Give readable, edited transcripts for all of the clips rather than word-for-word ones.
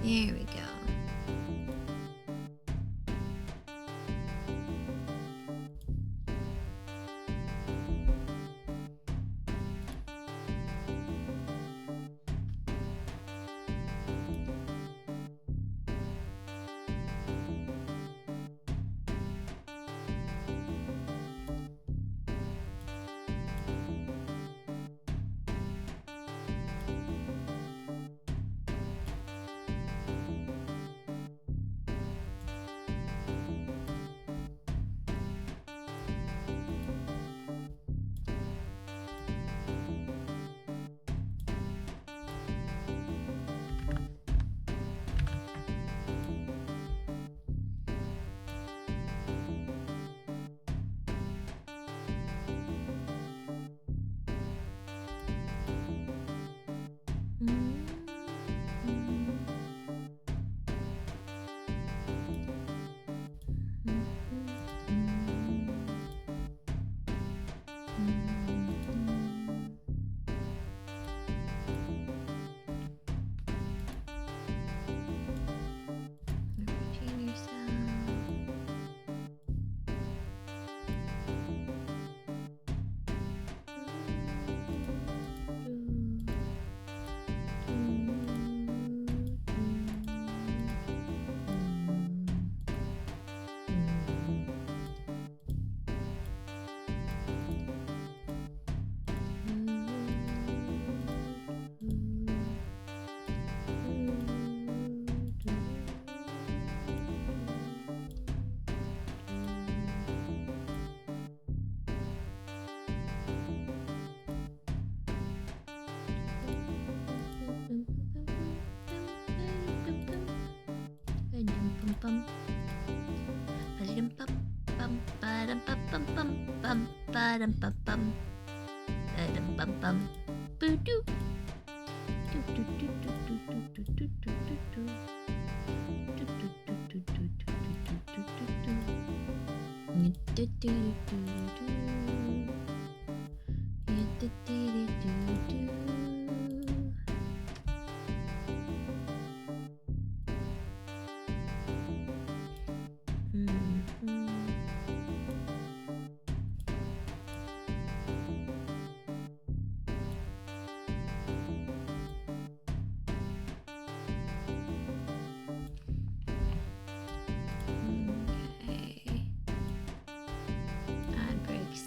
There we go.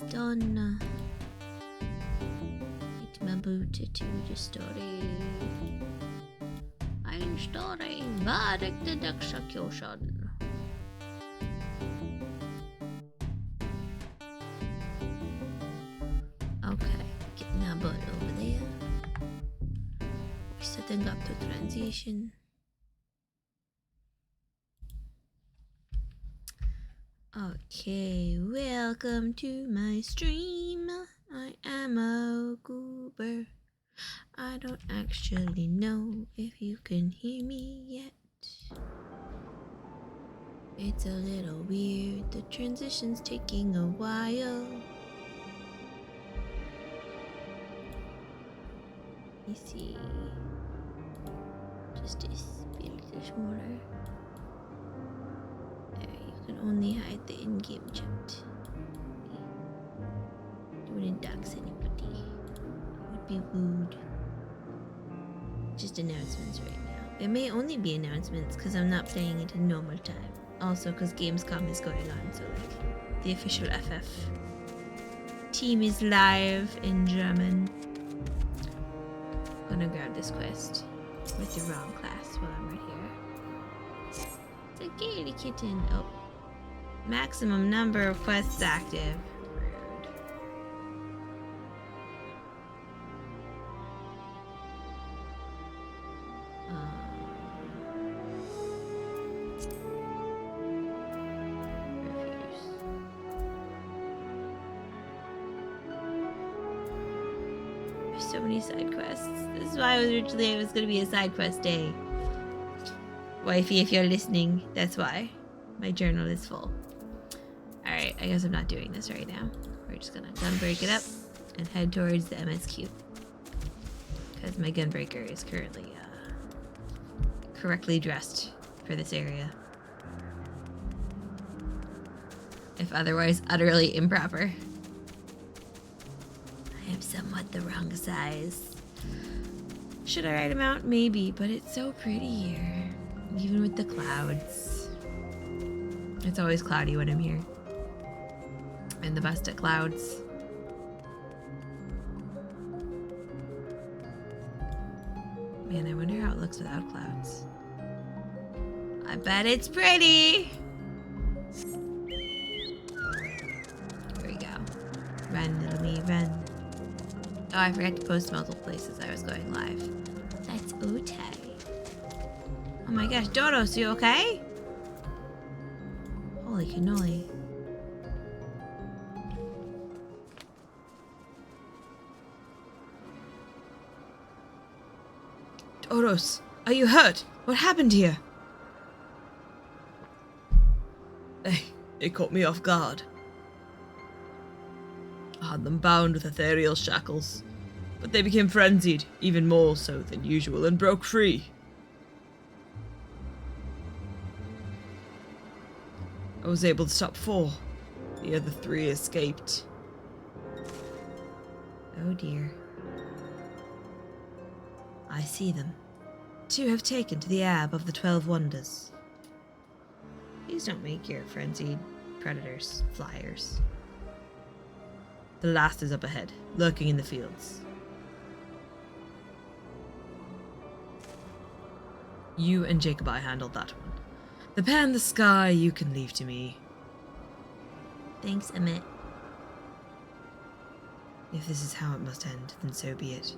Done. It's my boot to the story. Ein story. Verdict execution. Okay, getting our butt over there. We're setting up the transition. Okay, welcome to my stream. I am a goober. I don't actually know if you can hear me yet. It's a little weird, the transition's taking a while. Let me see. Just this be a little smaller. Only hide the in-game chat. Don't dox anybody. It would be rude. Just announcements right now. It may only be announcements because I'm not playing it in normal time. Also because Gamescom is going on, so like the official FF team is live in German. gonna grab this quest with the wrong class while I'm right here. It's a kitty kitten. Oh. Maximum number of quests active. Rude. Refuse. There's so many side quests. This is why originally it was going to be a side quest day. Wifey, if you're listening, that's why. My journal is full. Alright, I guess I'm not doing this right now. We're just gonna gunbreak it up and head towards the MSQ. Because my gunbreaker is currently correctly dressed for this area. If otherwise utterly improper. I am somewhat the wrong size. Should I write him out? Maybe, but it's so pretty here. Even with the clouds. It's always cloudy when I'm here. And the best at clouds. Man, I wonder how it looks without clouds. I bet it's pretty! Here we go. Run, little me, run. Oh, I forgot to post multiple places I was going live. That's okay. Oh my gosh, Dodos, you okay? Holy cannoli. Dodos, are you hurt? What happened here? It caught me off guard. I had them bound with ethereal shackles, but they became frenzied, even more so than usual, and broke free. I was able to stop 4. The other 3 escaped. Oh dear. I see them. 2 have taken to the ab of the 12 wonders. Please don't make your frenzied predators flyers. The last is up ahead, lurking in the fields. You and Jacobi handled that one. The pair in the sky you can leave to me. Thanks, Emmett. If this is how it must end, then so be it.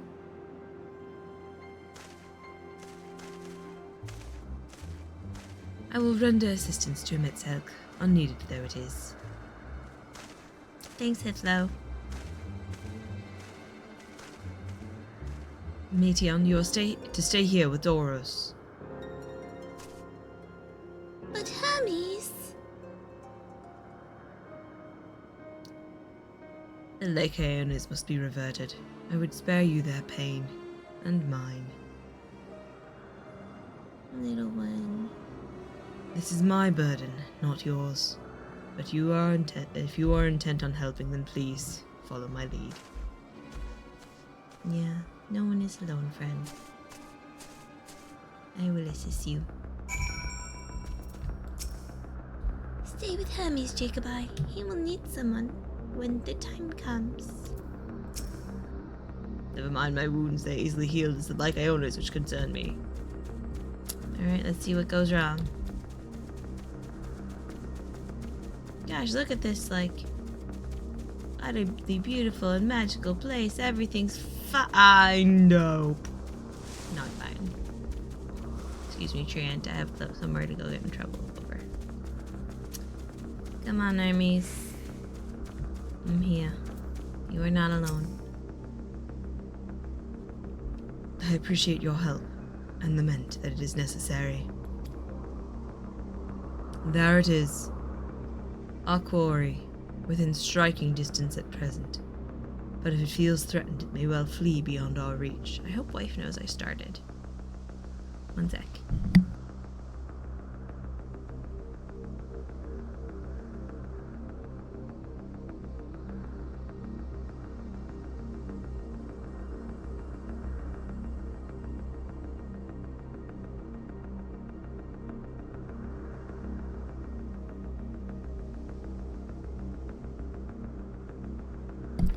I will render assistance to Emmett's help, unneeded though it is. Thanks, Hitflow. Meteon, you are to stay here with Doros. But Hermes... The Lake Aeonis must be reverted. I would spare you their pain, and mine. Little one... This is my burden, not yours. But if you are intent on helping, then please follow my lead. Yeah, no one is alone, friend. I will assist you. Stay with Hermes, Jacobi. He will need someone when the time comes. Never mind my wounds, they're easily healed. It's the Lake Aeonis which concern me. Alright, let's see what goes wrong. Gosh, look at this, like, utterly beautiful and magical place. Everything's fine. Nope. Not fine. Excuse me, Trant. I have somewhere to go get in trouble over. Come on, Hermes. I'm here. You are not alone. I appreciate your help, and lament that it is necessary. There it is. Our quarry, within striking distance at present. But if it feels threatened, it may well flee beyond our reach. I hope wife knows I started. One sec.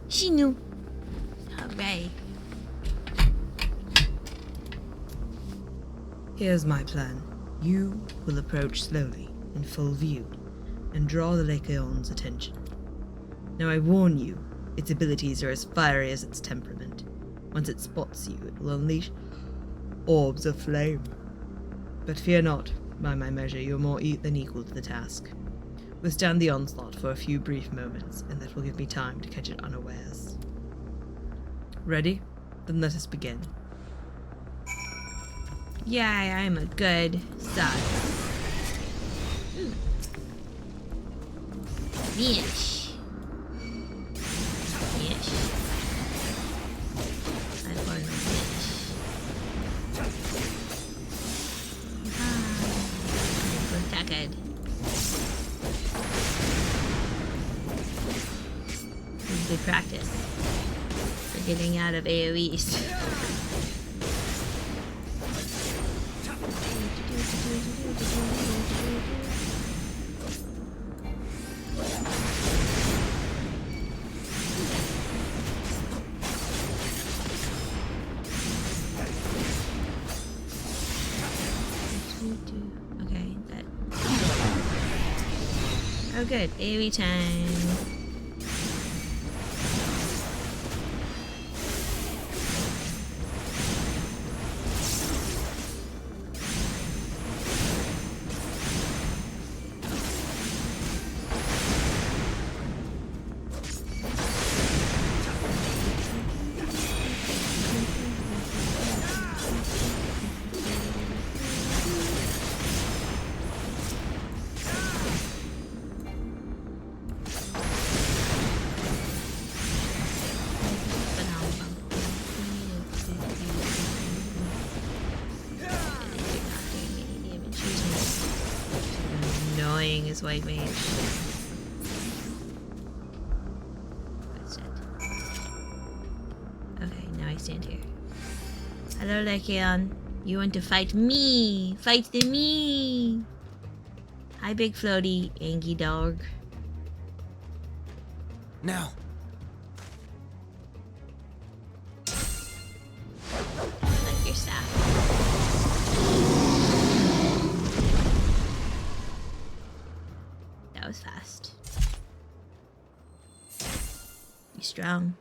She knew. Hooray. Here's my plan. You will approach slowly, in full view, and draw the Lycaon's attention. Now I warn you, its abilities are as fiery as its temperament. Once it spots you, it will unleash orbs of flame. But fear not, by my measure, you're more than equal to the task. Withstand the onslaught for a few brief moments, and that will give me time to catch it unawares. Ready? Then let us begin. Yeah, I'm a good son. Fish. Fish. I want fish. Protected. This is good practice for getting out of AoEs. Okay, that. Oh, good. AoE time. His white mage. That's it. Okay, now I stand here. Hello, Lycaon. You want to fight me? Fight the me! Hi, big floaty, angry dog. Now. I like your staff. That was fast. You're strong.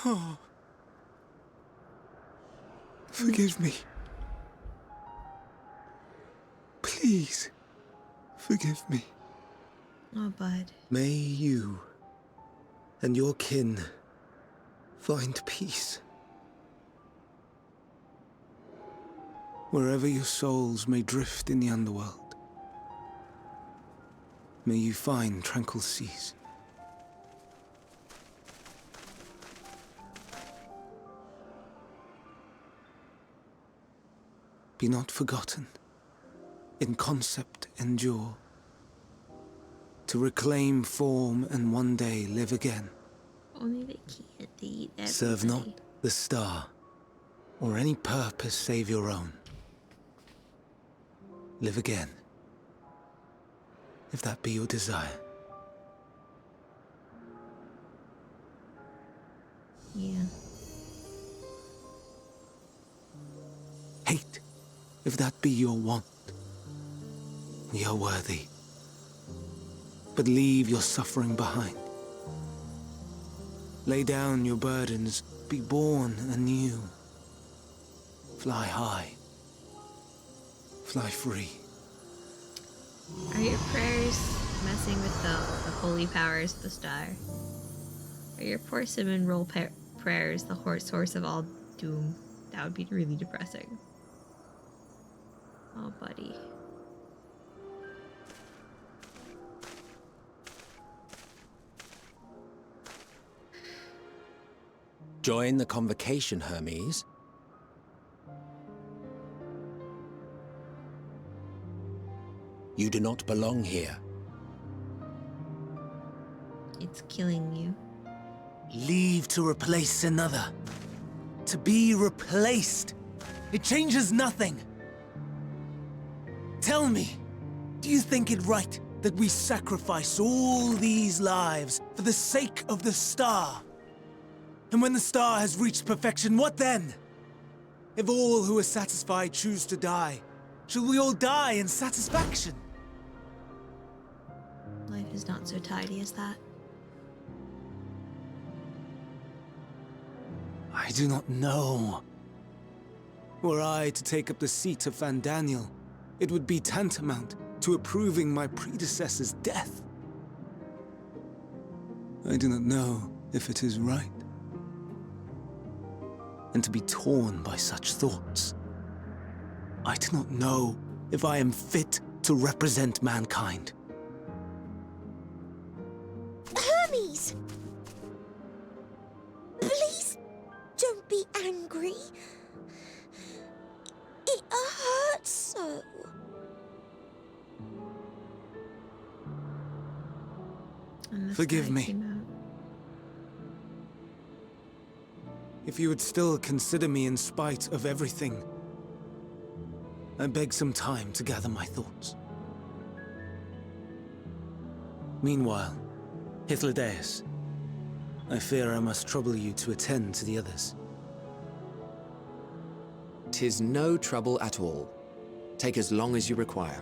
Oh. Forgive me. Please, forgive me. Oh, bud. May you and your kin find peace. Wherever your souls may drift in the underworld, may you find tranquil seas. Be not forgotten, in concept endure, to reclaim form and one day live again. Only they can't. They eat everybody. Serve not the star, or any purpose save your own. Live again, if that be your desire. Yeah. Hate, if that be your want. We are worthy. But leave your suffering behind. Lay down your burdens, be born anew. Fly high. Fly free. Are your prayers messing with the holy powers of the star? Are your poor Simon roll prayers the source of all doom? That would be really depressing. Oh, buddy. Join the convocation, Hermes. You do not belong here. It's killing you. Leave to replace another. To be replaced. It changes nothing. Tell me, do you think it right that we sacrifice all these lives for the sake of the star? And when the star has reached perfection, what then? If all who are satisfied choose to die, shall we all die in satisfaction? Life is not so tidy as that. I do not know. Were I to take up the seat of Van Daniel, it would be tantamount to approving my predecessor's death. I do not know if it is right. And to be torn by such thoughts, I do not know if I am fit to represent mankind. Hermes! Please don't be angry. It hurts so. And this Forgive guy me. came out. If you would still consider me in spite of everything, I beg some time to gather my thoughts. Meanwhile, Hythlodaeus, I fear I must trouble you to attend to the others. 'Tis no trouble at all. Take as long as you require.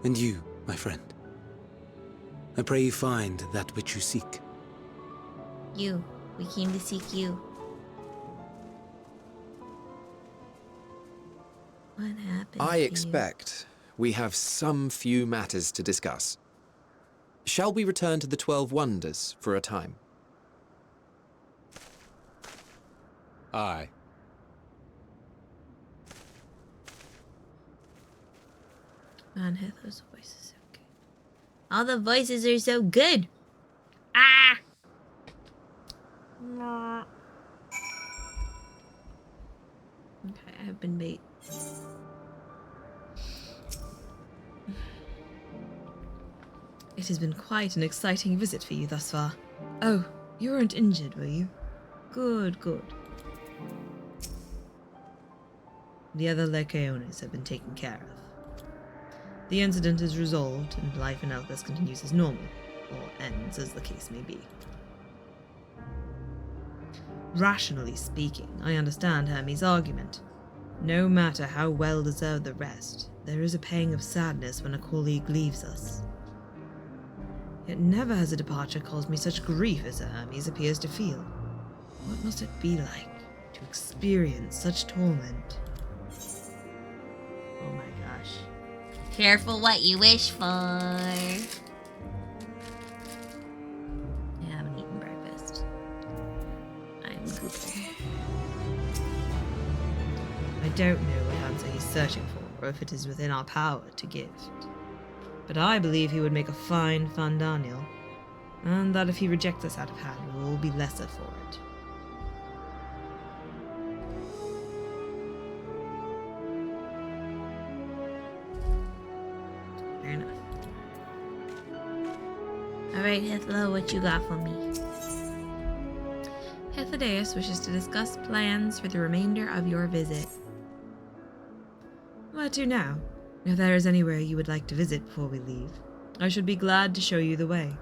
And you, my friend, I pray you find that which you seek. You. We came to seek you. What happened I to expect we have some few matters to discuss. Shall we return to the 12 Wonders for a time? Aye. you? Man, Hitler's voice is so good. All the voices are so good. Ah! Nah. Okay, I have been bait. It has been quite an exciting visit for you thus far. Oh, you weren't injured, were you? Good, good. The other Lycaones have been taken care of. The incident is resolved, and life in Elthas continues as normal, or ends as the case may be. Rationally speaking, I understand Hermes' argument. No matter how well deserved the rest, there is a pang of sadness when a colleague leaves us. Yet never has a departure caused me such grief as Hermes appears to feel. What must it be like to experience such torment? Oh my gosh. Careful what you wish for. I haven't eaten breakfast. I'm Pooka. I don't know what answer he's searching for, or if it is within our power to give. But I believe he would make a fine Van Daniel, and that if he rejects us out of hand, we will all be lesser for it. Fair enough. Alright, Hithlo, what you got for me? Hythlodaeus wishes to discuss plans for the remainder of your visit. Where to now? If there is anywhere you would like to visit before we leave, I should be glad to show you the way.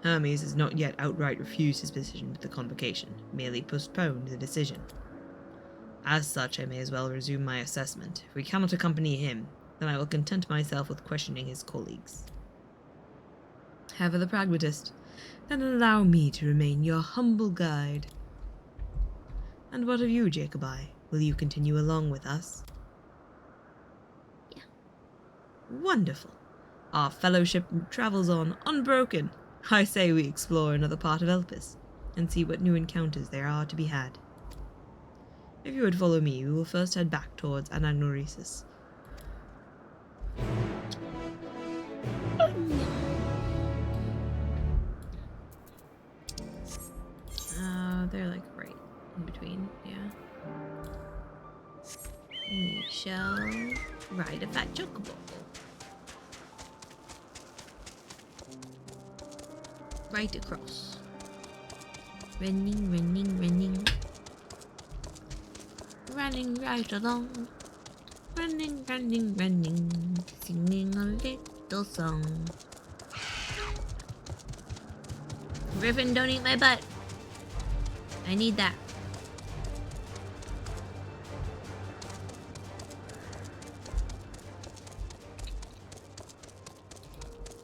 Hermes has not yet outright refused his position with the convocation, merely postponed the decision. As such, I may as well resume my assessment. If we cannot accompany him, then I will content myself with questioning his colleagues. Ever the pragmatist, then allow me to remain your humble guide. And what of you, Jacobi? Will you continue along with us? Yeah. Wonderful. Our fellowship travels on unbroken. I say we explore another part of Elpis, and see what new encounters there are to be had. If you would follow me, we will first head back towards Anagnoresis. They're like right in between, yeah. We shall ride a fat chocobo. Right across. Running, running, running. Running right along. Running, running, running. Singing a little song. Griffin, don't eat my butt. I need that.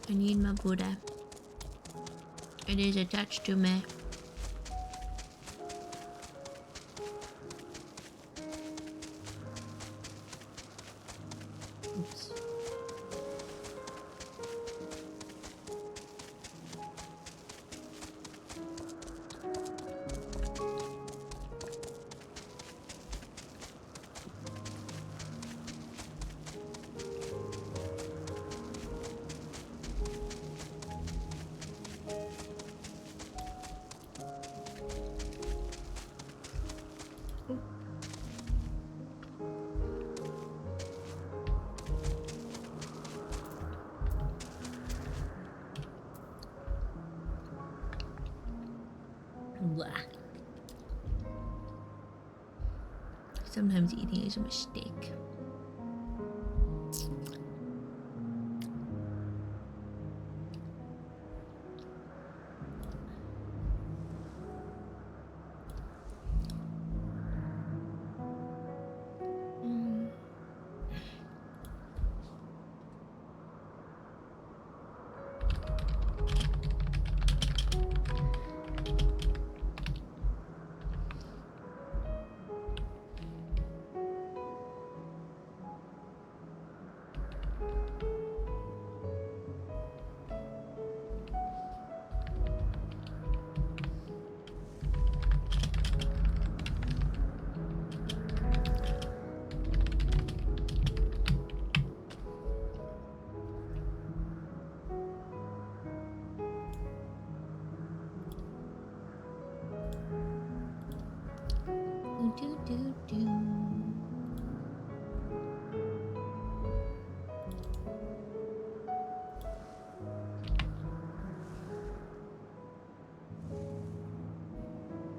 I need my Buddha. It is attached to me. Oops. Blah. Sometimes eating is a mistake. Do, do, do.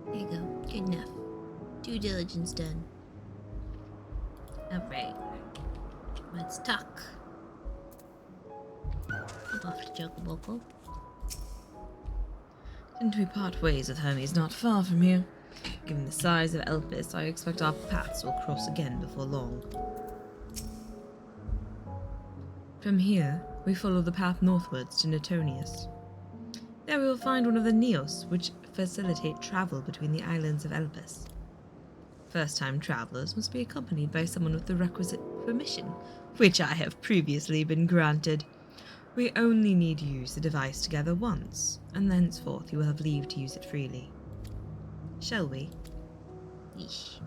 There you go. Good enough. Due diligence done. Alright. Let's talk. Hop off to Chocoboco. Didn't we part ways with Hermes not far from here? Given the size of Elpis, I expect our paths will cross again before long. From here, we follow the path northwards to Netonius. There we will find one of the Neos, which facilitate travel between the islands of Elpis. First-time travellers must be accompanied by someone with the requisite permission, which I have previously been granted. We only need to use the device together once, and thenceforth you will have leave to use it freely. Shall we? Yeesh.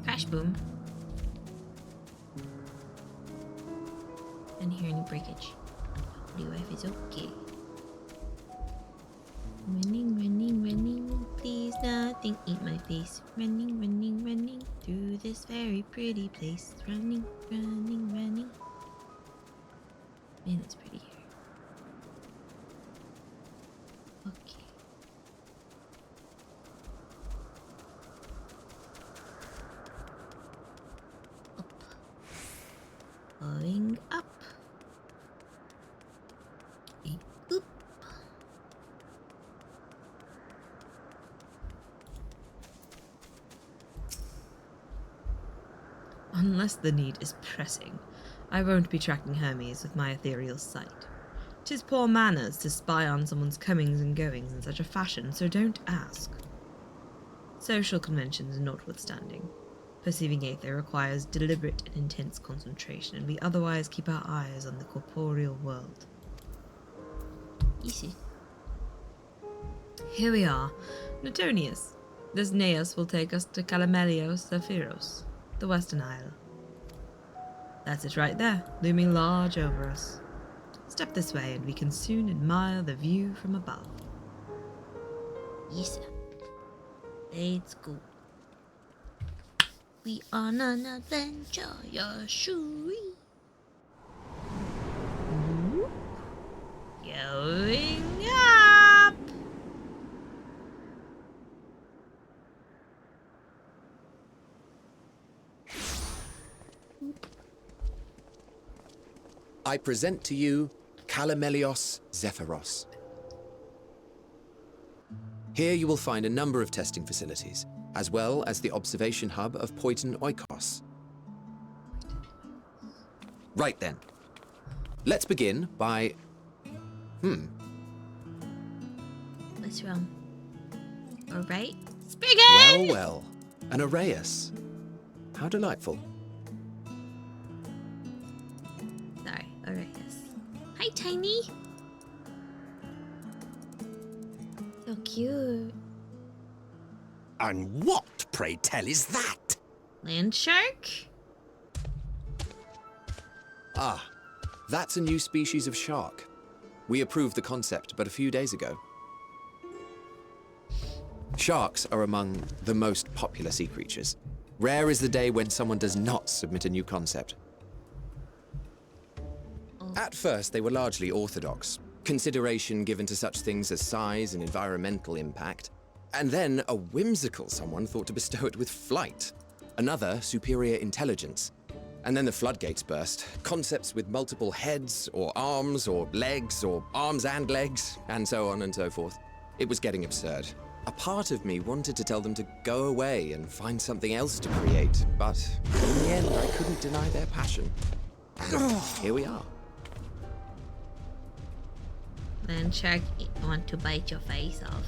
Crash boom. Don't hear any breakage. Blue wife is okay. Running, running, running. Please nothing eat my face. Running, running, running through this very pretty place. Running, running, running. Man, it's pretty here. Okay. Up. Going up. Beep, boop. Unless the need is pressing, I won't be tracking Hermes with my ethereal sight. 'Tis poor manners to spy on someone's comings and goings in such a fashion, so don't ask. Social conventions notwithstanding, perceiving Aether requires deliberate and intense concentration, and we otherwise keep our eyes on the corporeal world. Easy. Here we are, Netonius. This Neos will take us to Calamelios Zephyros, the Western Isle. That's it right there, looming large over us. Step this way and we can soon admire the view from above. Yes, sir. Let's go. We on an adventure, yeah, sure. Going up! I present to you Calamelios Zephyros. Here you will find a number of testing facilities, as well as the observation hub of Poiton Oikos. Right then. Let's begin by... What's wrong? Alright. Spriggan! Well, an Arrayus. How delightful. Sorry, Arrayus. Hi, Tiny! So cute. And what, pray tell, is that? Land shark? Ah, that's a new species of shark. We approved the concept but a few days ago. Sharks are among the most popular sea creatures. Rare is the day when someone does not submit a new concept. At first, they were largely orthodox, consideration given to such things as size and environmental impact, and then a whimsical someone thought to bestow it with flight, another superior intelligence. And then the floodgates burst, concepts with multiple heads, or arms and legs, and so on and so forth. It was getting absurd. A part of me wanted to tell them to go away and find something else to create, but in the end I couldn't deny their passion. And here we are. Land shark want to bite your face off.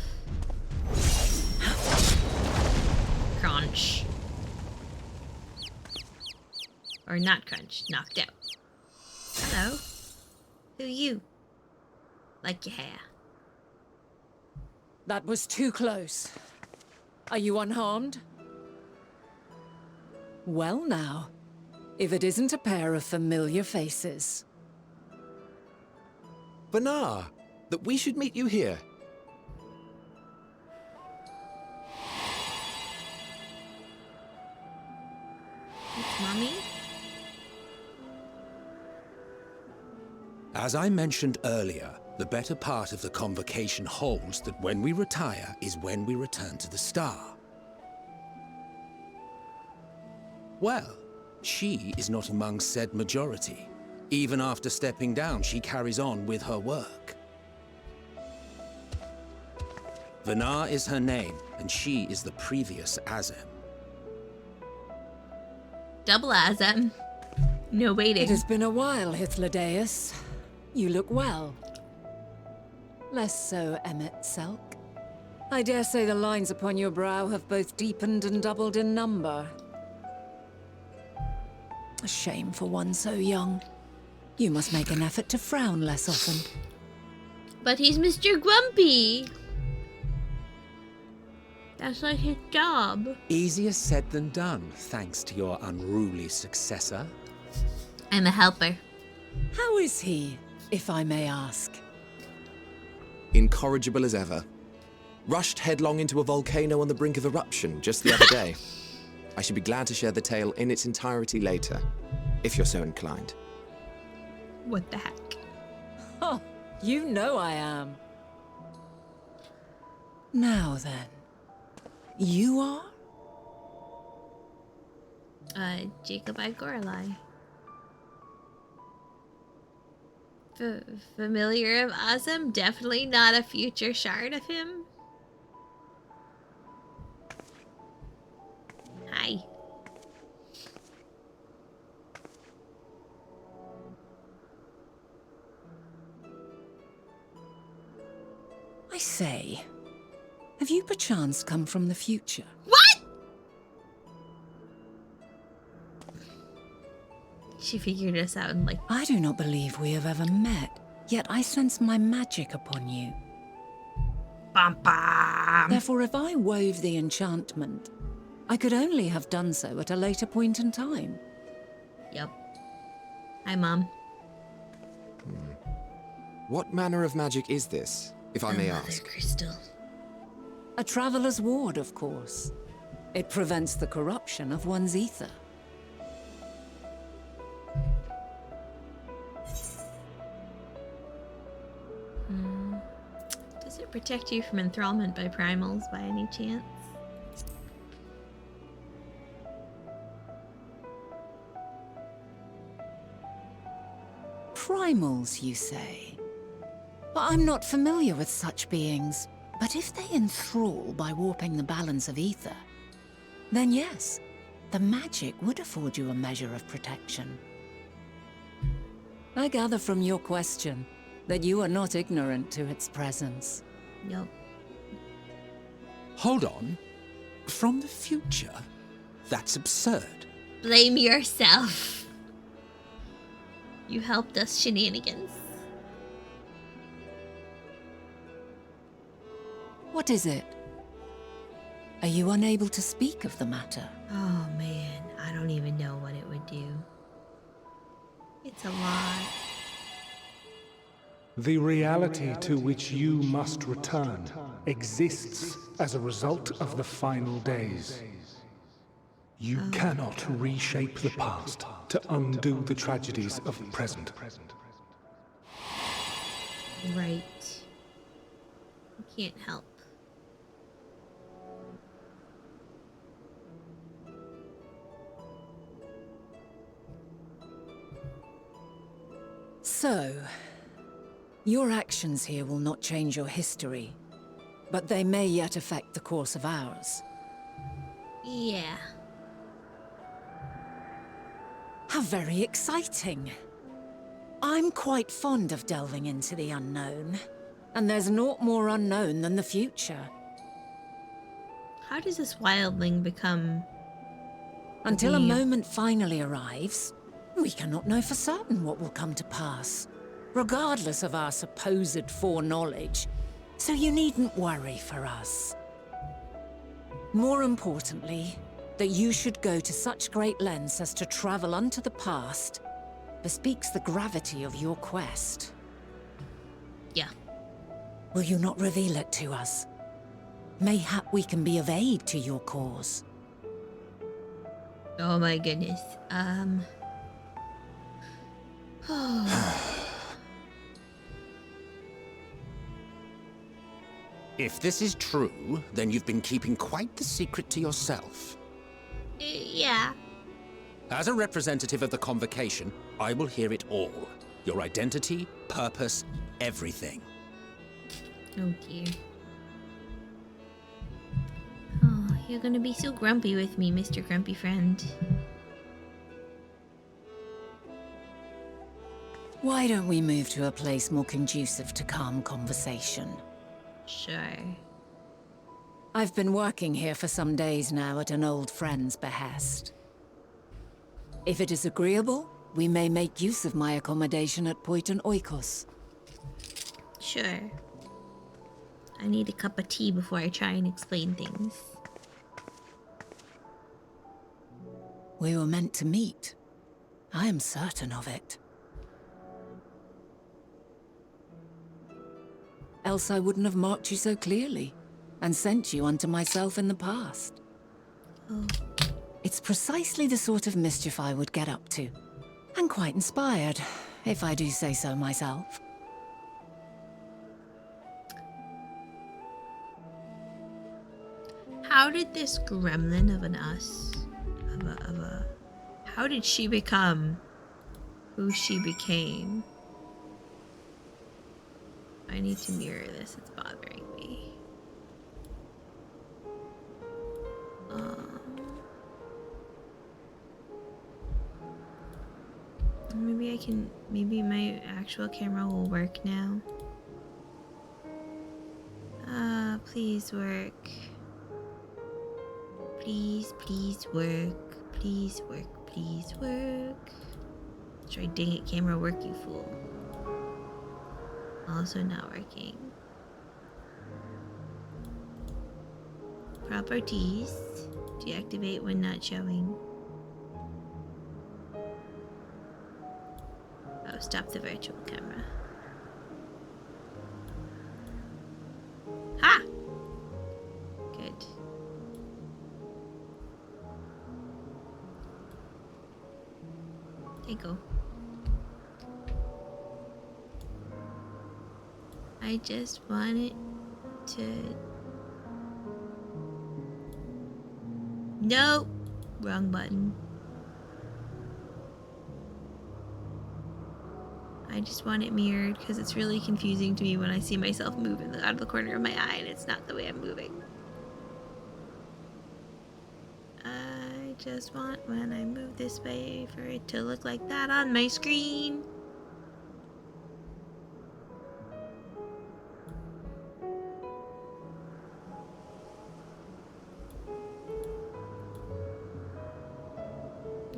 Crunch. Or not crunch, knocked out. Hello? Who you? Like your hair. That was too close. Are you unharmed? Well now, if it isn't a pair of familiar faces. Banar, that we should meet you here. It's Mommy? As I mentioned earlier, the better part of the convocation holds that when we retire is when we return to the star. Well, she is not among said majority. Even after stepping down, she carries on with her work. Vanar is her name, and she is the previous Azem. Double Azem. No waiting. It has been a while, Hythlodaeus. You look well. Less so, Emmet Selk. I dare say the lines upon your brow have both deepened and doubled in number. A shame for one so young. You must make an effort to frown less often. But he's Mr. Grumpy. That's like his job. Easier said than done, thanks to your unruly successor. I'm a helper. How is he, if I may ask? Incorrigible as ever. Rushed headlong into a volcano on the brink of eruption just the other day. I should be glad to share the tale in its entirety later, if you're so inclined. What the heck? Oh, you know I am. Now then, you are? Jacob Igorlai. Familiar of Azem? Definitely not a future shard of him. Hi. I say, have you perchance come from the future? What? She figured us out in like... I do not believe we have ever met, yet I sense my magic upon you. Bum, bum. Therefore, if I wove the enchantment, I could only have done so at a later point in time. Yep. Hi, Mom. What manner of magic is this, if I may Mother ask? Crystal. A traveler's ward, of course. It prevents the corruption of one's ether. Does it protect you from enthrallment by primals by any chance? Primals, you say? But I'm not familiar with such beings. But if they enthrall by warping the balance of ether, then yes, the magic would afford you a measure of protection. I gather from your question that you are not ignorant to its presence. Nope. Hold on. From the future? That's absurd. Blame yourself. You helped us shenanigans. What is it? Are you unable to speak of the matter? Oh man, I don't even know what it would do. It's a lot. The reality to which you must return exists as a result of the final days. You cannot reshape the past to undo the tragedies of the present. Right. You can't help. So, your actions here will not change your history, but they may yet affect the course of ours. Yeah. How very exciting. I'm quite fond of delving into the unknown, and there's naught more unknown than the future. How does this wildling become... Until a the- moment finally arrives, we cannot know for certain what will come to pass, regardless of our supposed foreknowledge, so you needn't worry for us. More importantly, that you should go to such great lengths as to travel unto the past bespeaks the gravity of your quest. Yeah. Will you not reveal it to us? Mayhap we can be of aid to your cause. Oh my goodness. If this is true, then you've been keeping quite the secret to yourself. Yeah. As a representative of the Convocation, I will hear it all. Your identity, purpose, everything. Oh dear. Oh, you're gonna be so grumpy with me, Mr. Grumpy Friend. Why don't we move to a place more conducive to calm conversation? Sure. I've been working here for some days now at an old friend's behest. If it is agreeable, we may make use of my accommodation at Poiton Oikos. Sure. I need a cup of tea before I try and explain things. We were meant to meet. I am certain of it. Else I wouldn't have marked you so clearly, and sent you unto myself in the past. Oh. It's precisely the sort of mischief I would get up to. And quite inspired, if I do say so myself. How did this gremlin of an us, how did she become who she became? I need to mirror this, it's bothering me. Maybe I can, maybe my actual camera will work now. Please work. Please, please work. Please work, please work. Try, dang it, camera, work, you fool. Also not working. Properties. Deactivate when not showing. Oh, stop the virtual camera. Ha! Good. There you go. I just wanted to... No! Wrong button. I just want it mirrored because it's really confusing to me when I see myself move out of the corner of my eye and it's not the way I'm moving. I just want when I move this way for it to look like that on my screen.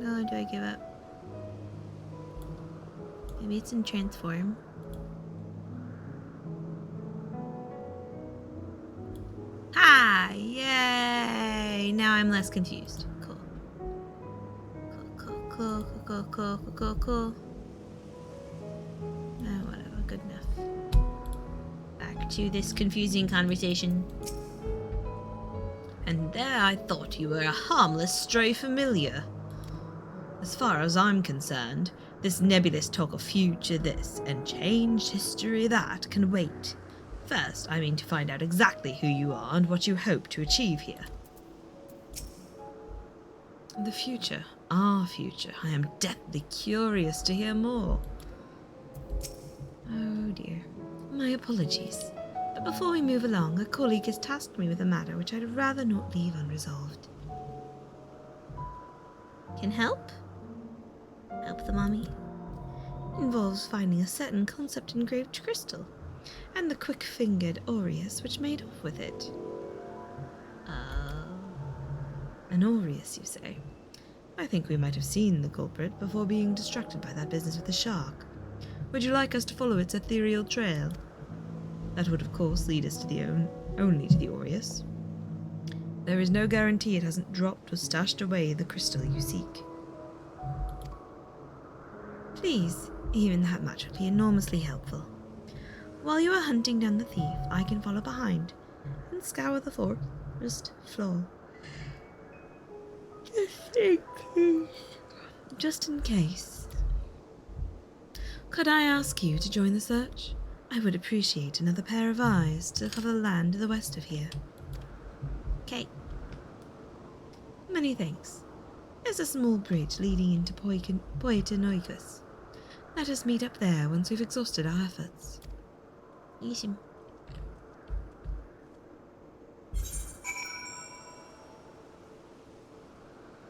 Oh, do I give up? Maybe it's in transform. Ha! Yay! Now I'm less confused. Cool. Cool. Ah, whatever. Good enough. Back to this confusing conversation. And there I thought you were a harmless stray familiar. As far as I'm concerned, this nebulous talk of future this and changed history that can wait. First, I mean to find out exactly who you are and what you hope to achieve here. The future, our future. I am deathly curious to hear more. Oh dear. My apologies. But before we move along, a colleague has tasked me with a matter which I'd rather not leave unresolved. Can help? Help the mommy? Involves finding a certain concept engraved crystal, and the quick-fingered Aureus which made off with it. An Aureus, you say? I think we might have seen the culprit before being distracted by that business with the shark. Would you like us to follow its ethereal trail? That would, of course, lead us to only to the Aureus. There is no guarantee it hasn't dropped or stashed away the crystal you seek. Please, even that much would be enormously helpful. While you are hunting down the thief, I can follow behind and scour the forest floor. Just in case. Could I ask you to join the search? I would appreciate another pair of eyes to cover the land to the west of here. Okay. Many thanks. There's a small bridge leading into Poetanoicus. Let us meet up there once we've exhausted our efforts. Awesome.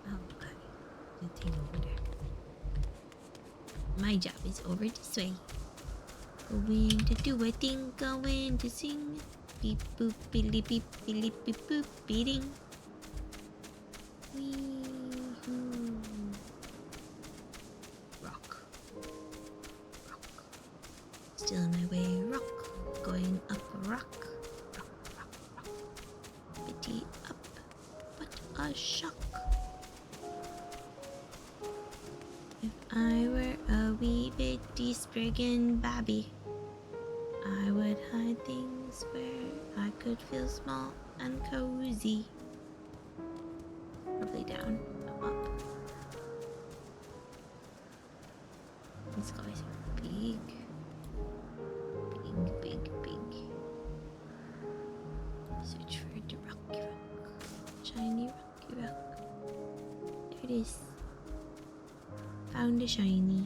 Oh, okay. The thing over there. My job is over this way. Going to do a thing, going to sing. Beep boop, billy beep, billy beep boop, beating. Wee-hoo. Rock. Still on my way, rock. Going up a rock. Rock. Bitty up. What a shock. If I were a wee bitty spriggan babby, I would hide things where I could feel small and cozy. Probably down, up. These guys are big. Big. Search for the rocky rock. Shiny rocky rock. There it is. Found a shiny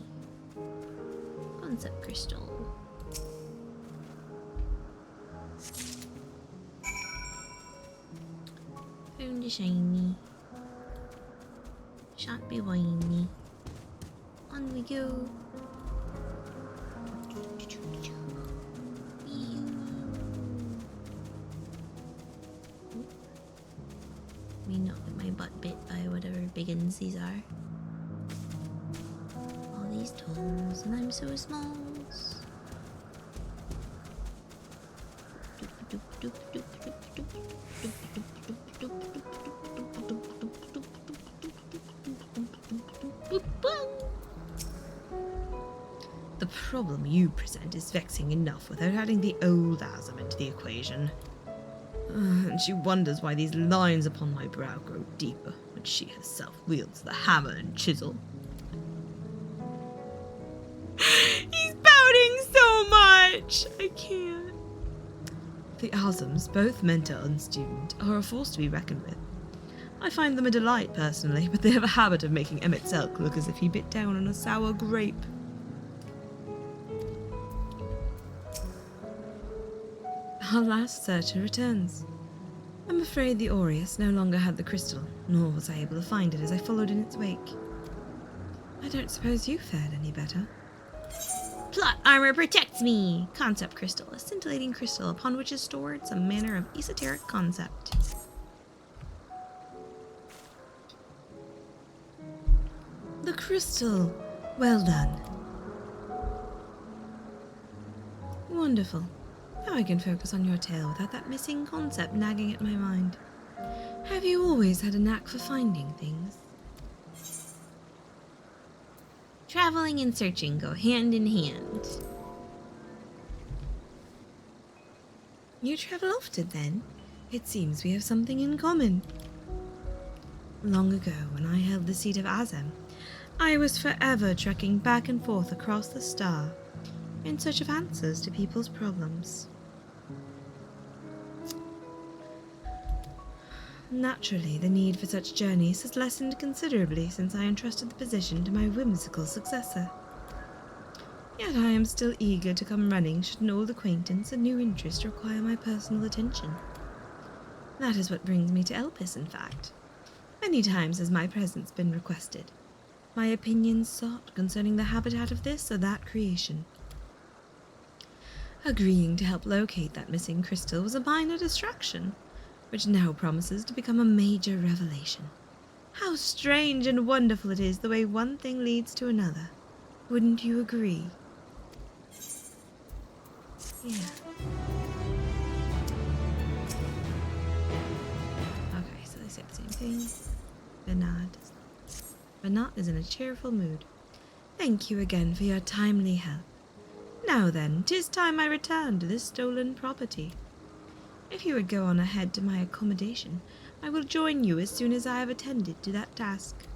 concept crystal. Found a shiny. Shan't be whiny. On we go. Me not get my butt bit by whatever biggins these are. All these tomes, and I'm so small. The problem you present is vexing enough without adding the old asm into the equation. And she wonders why these lines upon my brow grow deeper when she herself wields the hammer and chisel. He's pouting so much! I can't. The asms, both mentor and student, are a force to be reckoned with. I find them a delight personally, but they have a habit of making Emmett Selk look as if he bit down on a sour grape. Our last searcher returns. I'm afraid the Aureus no longer had the crystal, nor was I able to find it as I followed in its wake. I don't suppose you fared any better. Plot armor protects me! Concept crystal, a scintillating crystal upon which is stored some manner of esoteric concept. The crystal! Well done. Wonderful. Now I can focus on your tale without that missing concept nagging at my mind. Have you always had a knack for finding things? Traveling and searching go hand in hand. You travel often, then? It seems we have something in common. Long ago, when I held the seat of Azem, I was forever trekking back and forth across the star in search of answers to people's problems. Naturally, the need for such journeys has lessened considerably since I entrusted the position to my whimsical successor. Yet I am still eager to come running should an old acquaintance and new interest require my personal attention. That is what brings me to Elpis, in fact. Many times has my presence been requested, my opinions sought concerning the habitat of this or that creation. Agreeing to help locate that missing crystal was a minor distraction, which now promises to become a major revelation. How strange and wonderful it is the way one thing leads to another. Wouldn't you agree? Yeah. Okay, so they say the same thing. Bernard is in a cheerful mood. Thank you again for your timely help. Now then, 'tis time I return to this stolen property. If you would go on ahead to my accommodation, I will join you as soon as I have attended to that task.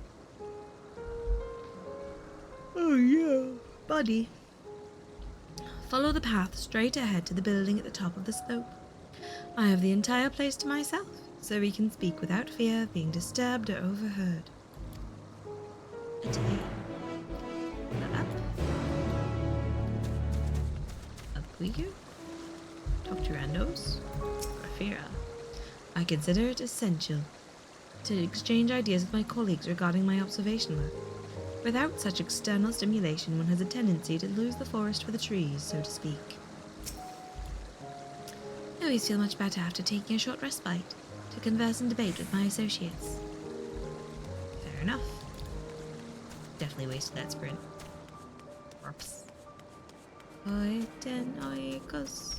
Oh yeah, buddy. Follow the path straight ahead to the building at the top of the slope. I have the entire place to myself, so we can speak without fear of being disturbed or overheard. Atay. Up. Up we go. Talk to randos. Rafira. I consider it essential to exchange ideas with my colleagues regarding my observation work. Without such external stimulation, one has a tendency to lose the forest for the trees, so to speak. I always feel much better after taking a short respite to converse and debate with my associates. Fair enough. Definitely wasted that sprint. Whoops. Oiten oikos.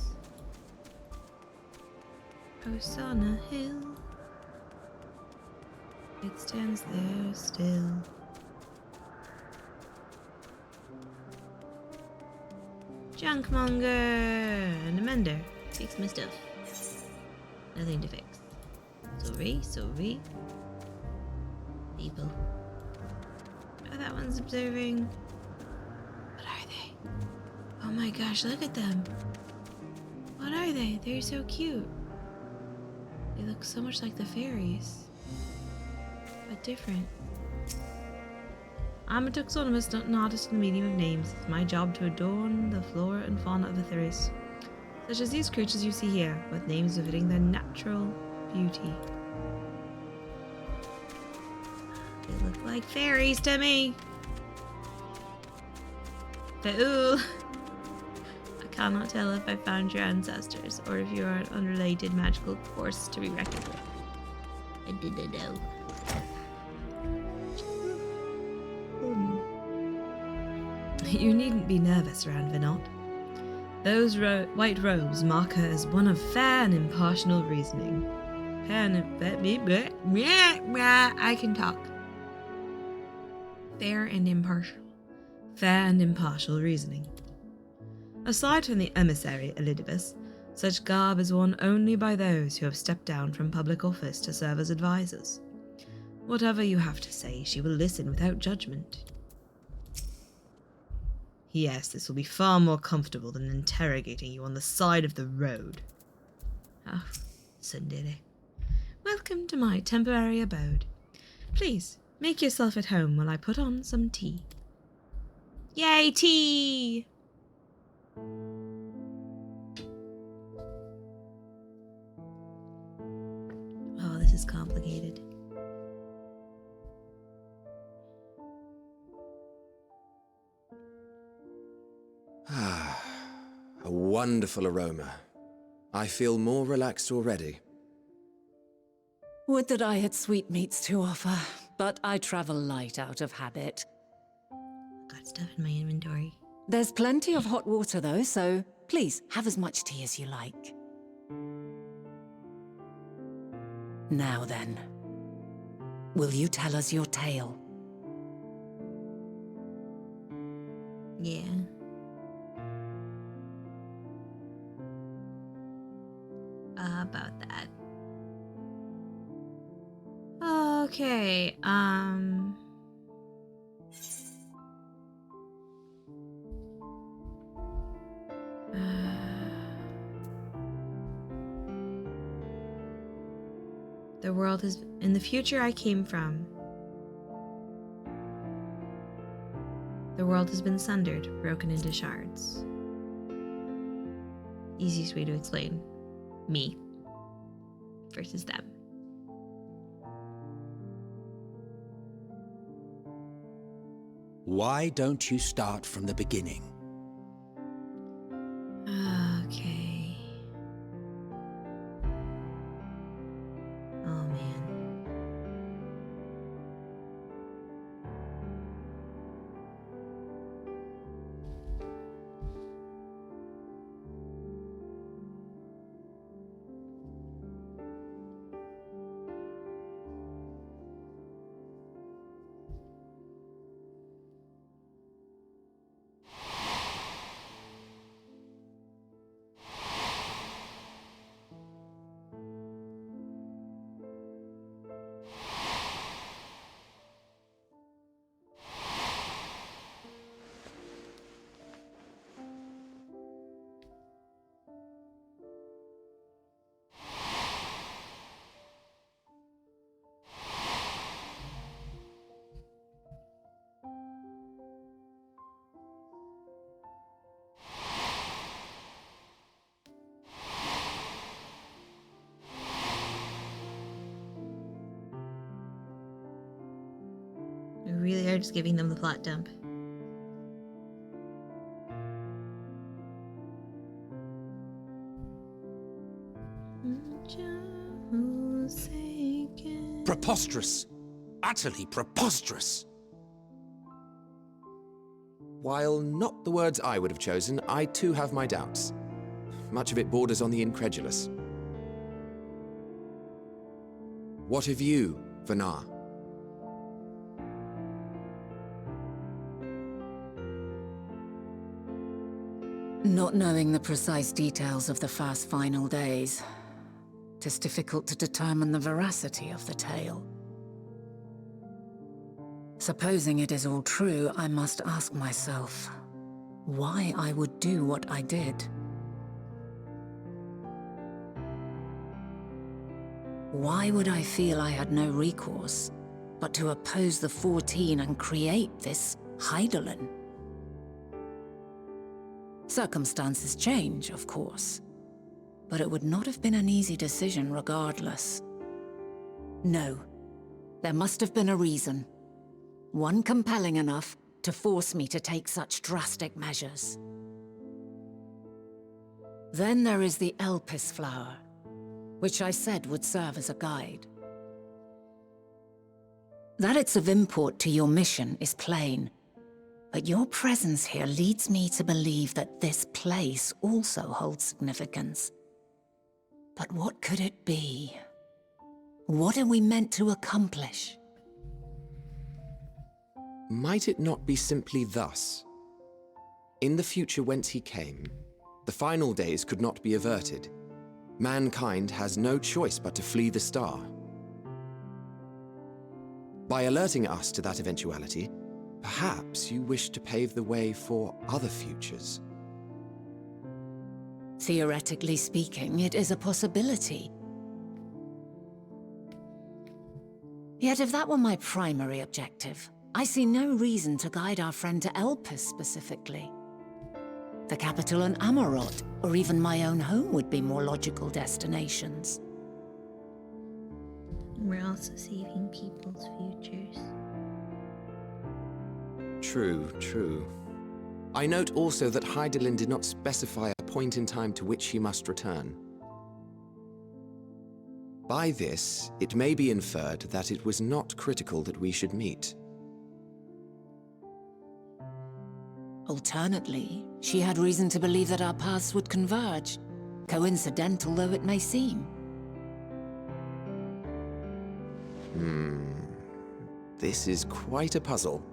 Hosanna Hill. It stands there still. Junkmonger and a mender. Fix my stuff. Nothing to fix. Sorry. People. Oh, that one's observing. What are they? Oh my gosh, look at them. What are they? They're so cute. They look so much like the fairies. But different. I'm a taxonomist, not an artist in the medium of names. It's my job to adorn the flora and fauna of Etheris, such as these creatures you see here, with names befitting their natural beauty. They look like fairies to me. But ooh, I cannot tell if I found your ancestors or if you are an unrelated magical force to be reckoned with. I didn't know. You needn't be nervous, Ranvinot. Those white robes mark her as one of fair and impartial reasoning. I can talk. Fair and impartial. Fair and impartial reasoning. Aside from the emissary, Elidibus, such garb is worn only by those who have stepped down from public office to serve as advisors. Whatever you have to say, she will listen without judgment. Yes, this will be far more comfortable than interrogating you on the side of the road. Ah, Sundere. Welcome to my temporary abode. Please, make yourself at home while I put on some tea. Yay, tea! Ah, a wonderful aroma. I feel more relaxed already. Would that I had sweetmeats to offer, but I travel light out of habit. Got stuff in my inventory. There's plenty of hot water though, so please have as much tea as you like. Now then, will you tell us your tale? Yeah. About that. Okay, the world is in the future I came from. The world has been sundered, broken into shards. Easiest way to explain me versus them. Why don't you start from the beginning? Okay. Oh man. We really are just giving them the plot dump. Preposterous! Utterly preposterous! While not the words I would have chosen, I too have my doubts. Much of it borders on the incredulous. What of you, Vanar? Not knowing the precise details of the first final days, it is difficult to determine the veracity of the tale. Supposing it is all true, I must ask myself why I would do what I did. Why would I feel I had no recourse but to oppose the 14 and create this Heidelin? Circumstances change, of course, but it would not have been an easy decision regardless. No, there must have been a reason. One compelling enough to force me to take such drastic measures. Then there is the Elpis flower, which I said would serve as a guide. That it's of import to your mission is plain, but your presence here leads me to believe that this place also holds significance. But what could it be? What are we meant to accomplish? Might it not be simply thus? In the future whence he came, the final days could not be averted. Mankind has no choice but to flee the star. By alerting us to that eventuality, perhaps you wish to pave the way for other futures. Theoretically speaking, it is a possibility. Yet if that were my primary objective, I see no reason to guide our friend to Elpis specifically. The capital and Amarot, or even my own home would be more logical destinations. We're also saving people's futures. True, true. I note also that Hydaelyn did not specify a point in time to which he must return. By this, it may be inferred that it was not critical that we should meet. Alternately, she had reason to believe that our paths would converge, coincidental though it may seem. This is quite a puzzle.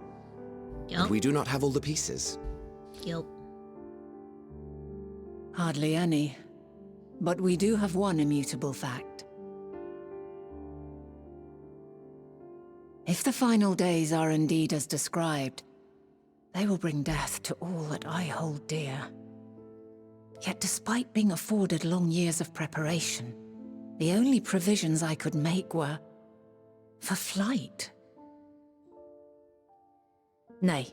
Yup. And we do not have all the pieces. Yup. Hardly any. But we do have one immutable fact. If the final days are indeed as described, they will bring death to all that I hold dear. Yet despite being afforded long years of preparation, the only provisions I could make were for flight. Nay,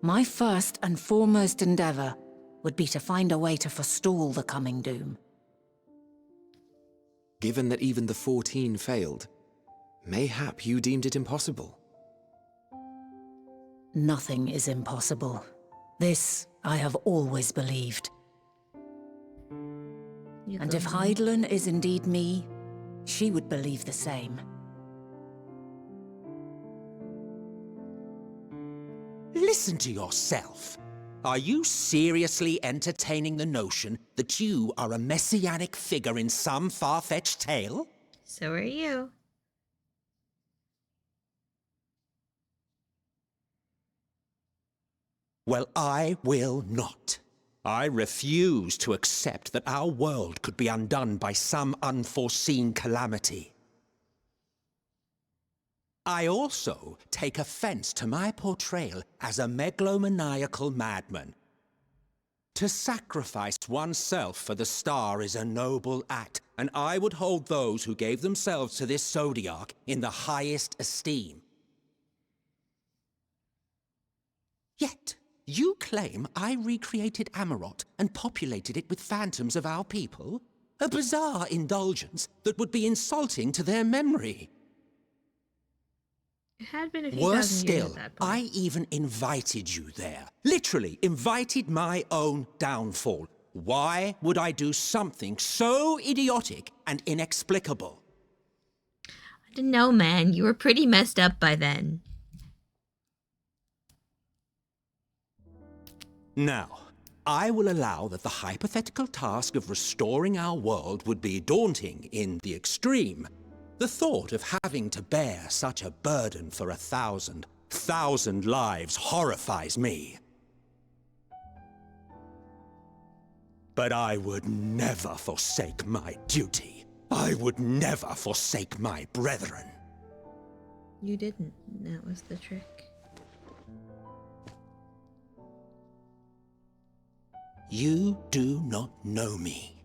my first and foremost endeavor would be to find a way to forestall the coming doom. Given that even the 14 failed, mayhap you deemed it impossible. Nothing is impossible. This I have always believed. And if Hydaelyn is indeed me, she would believe the same. Listen to yourself. Are you seriously entertaining the notion that you are a messianic figure in some far-fetched tale? So are you. Well, I will not. I refuse to accept that our world could be undone by some unforeseen calamity. I also take offense to my portrayal as a megalomaniacal madman. To sacrifice oneself for the star is a noble act, and I would hold those who gave themselves to this zodiac in the highest esteem. Yet, you claim I recreated Amarot and populated it with phantoms of our people? A bizarre indulgence that would be insulting to their memory. It had been a few Worse thousand years still, at that point. I even invited you there. Literally invited my own downfall. Why would I do something so idiotic and inexplicable? I didn't know, man. You were pretty messed up by then. Now, I will allow that the hypothetical task of restoring our world would be daunting in the extreme. The thought of having to bear such a burden for 1,000 lives horrifies me. But I would never forsake my duty. I would never forsake my brethren. You didn't. That was the trick. You do not know me.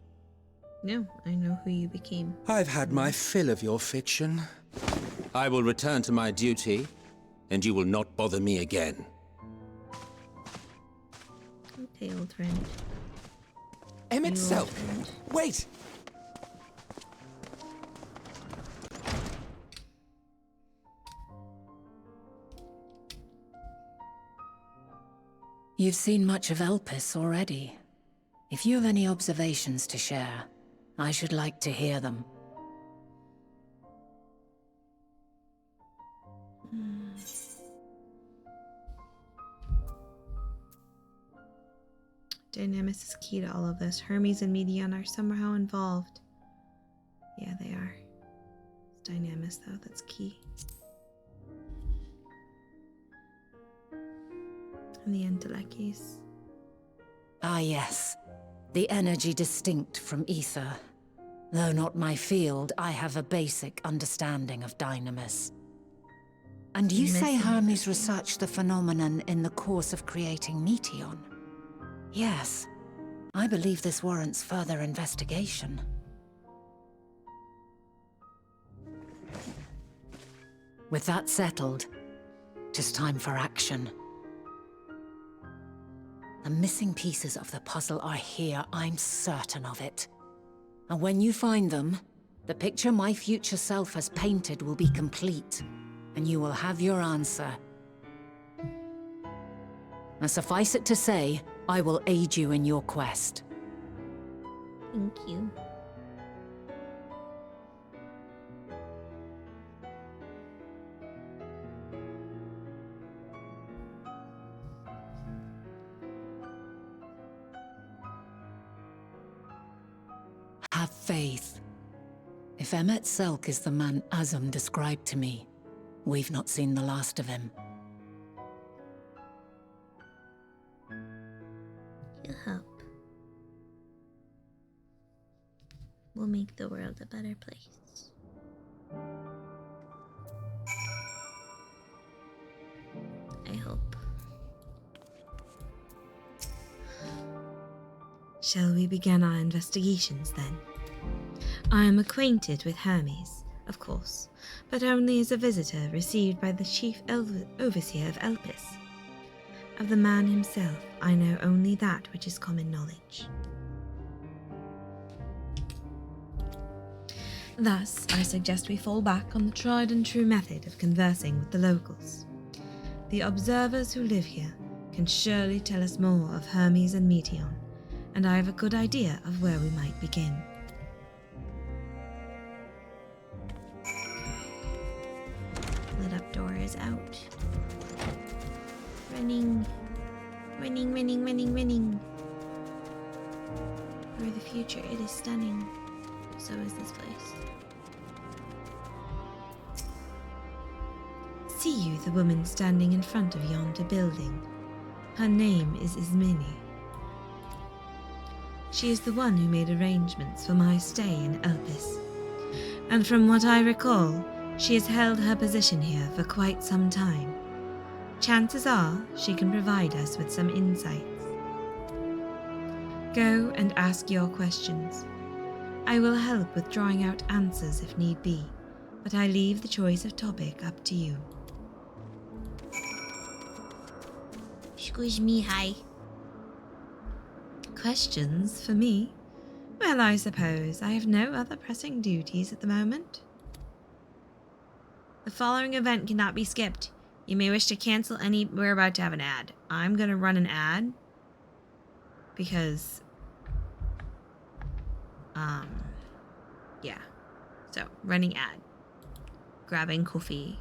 No, I know who you became. I've had my fill of your fiction. I will return to my duty, and you will not bother me again. Okay, old friend. Emmett You old Selk! friend. Wait! You've seen much of Elpis already. If you have any observations to share, I should like to hear them. Dynamis is key to all of this. Hermes and Medion are somehow involved. Yeah, they are. It's Dynamis, though, that's key. And the Entelekis. Ah yes, the energy distinct from ether. Though not my field, I have a basic understanding of Dynamis. And you say Missing Hermes something. researched the phenomenon in the course of creating Meteon? Yes, I believe this warrants further investigation. With that settled, 'tis time for action. The missing pieces of the puzzle are here, I'm certain of it. And when you find them, the picture my future self has painted will be complete, and you will have your answer. Now suffice it to say, I will aid you in your quest. Thank you. Have faith. If Emmet Selk is the man Azum described to me, we've not seen the last of him. You help. We'll make the world a better place. I hope. Shall we begin our investigations then? I am acquainted with Hermes, of course, but only as a visitor received by the chief overseer of Elpis. Of the man himself, I know only that which is common knowledge. Thus, I suggest we fall back on the tried and true method of conversing with the locals. The observers who live here can surely tell us more of Hermes and Meteon, and I have a good idea of where we might begin. Lit up door is out. Running. Running, running, running, running. For the future, it is stunning. So is this place. See you the woman standing in front of yonder building? Her name is Ismini. She is the one who made arrangements for my stay in Elpis, and from what I recall, she has held her position here for quite some time. Chances are she can provide us with some insights. Go and ask your questions. I will help with drawing out answers if need be, but I leave the choice of topic up to you. Excuse me, hi. Questions for me? Well, I suppose I have no other pressing duties at the moment. The following event cannot be skipped. You may wish to cancel any... We're about to have an ad. I'm going to run an ad. Because... yeah. So, running ad. Grabbing coffee.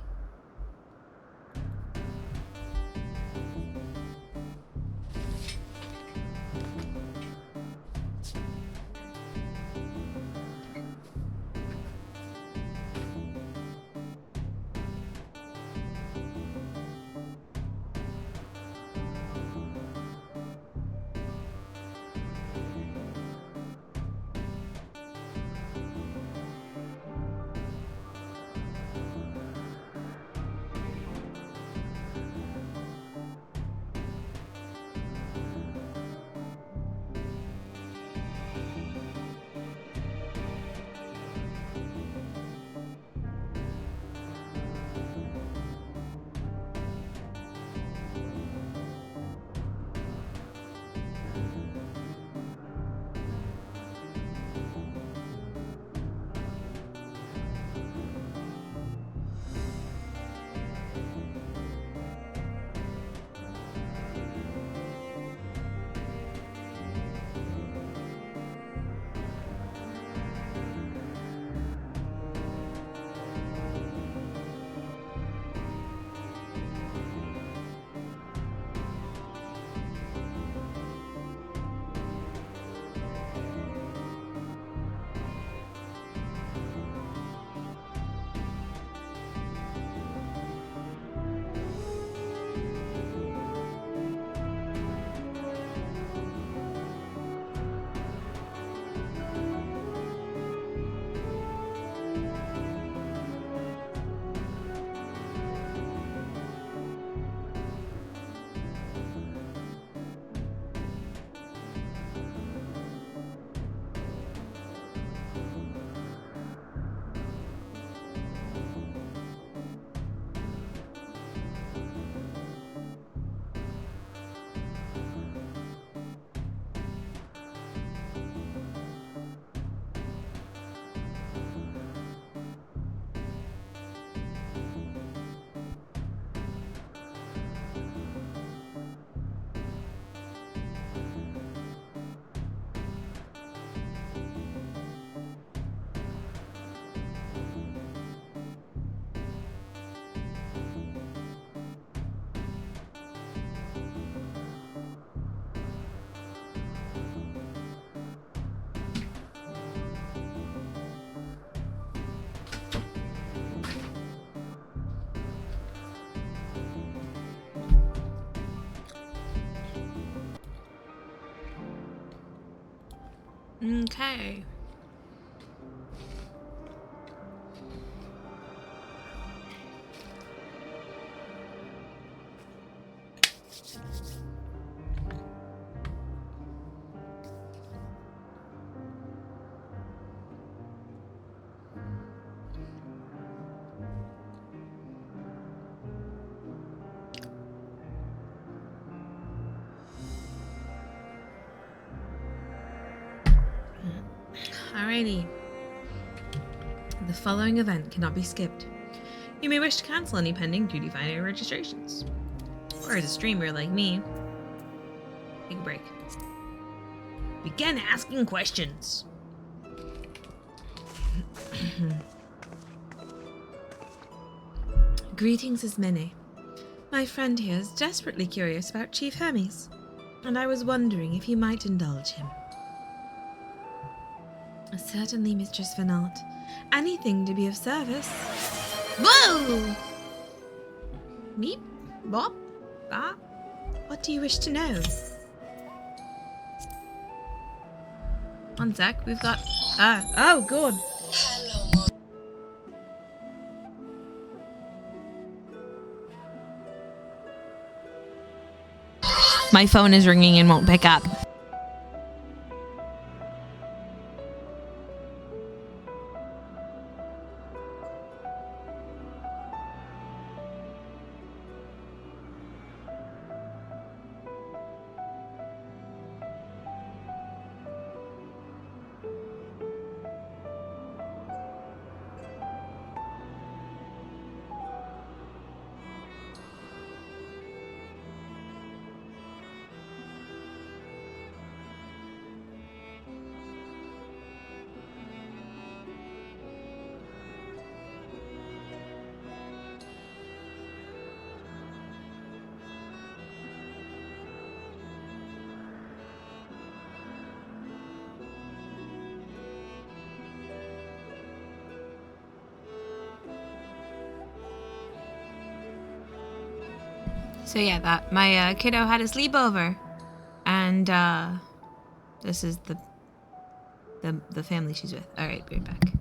Okay. Alrighty. The following event cannot be skipped. You may wish to cancel any pending duty finder registrations. Or as a streamer like me, take a break. Begin asking questions. Greetings, Ismene. My friend here is desperately curious about Chief Hermes, and I was wondering if you might indulge him. Certainly, Mistress Venat. Anything to be of service. Whoa! Meep, bop, bop. What do you wish to know? One sec, we've got... oh, good. My phone is ringing and won't pick up. So yeah, that my kiddo had a sleepover, and this is the family she's with. All right, be right back.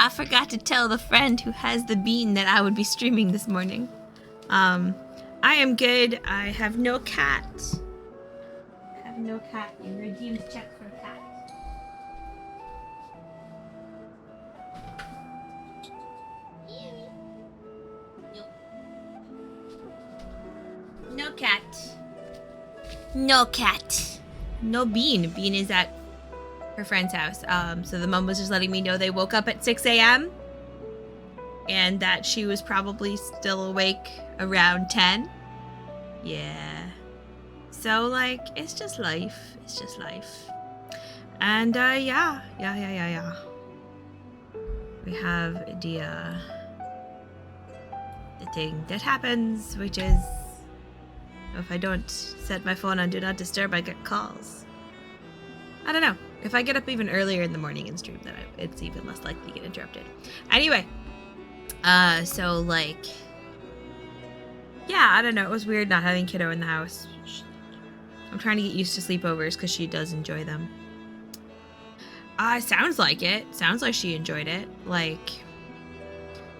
I forgot to tell the friend who has the bean that I would be streaming this morning. I am good. I have no cat. I have no cat. You redeemed check for a cat. No cat. No cat. No Bean. Bean is at her friend's house. So the mom was just letting me know they woke up at 6 a.m. and that she was probably still awake around 10. Yeah. So, like, it's just life. It's just life. And, yeah. We have the thing that happens, which is if I don't set my phone on Do Not Disturb, I get calls. I don't know. If I get up even earlier in the morning and stream, then it's even less likely to get interrupted. Anyway, so, like, yeah, I don't know. It was weird not having kiddo in the house. I'm trying to get used to sleepovers because she does enjoy them. Sounds like it. Sounds like she enjoyed it. Like,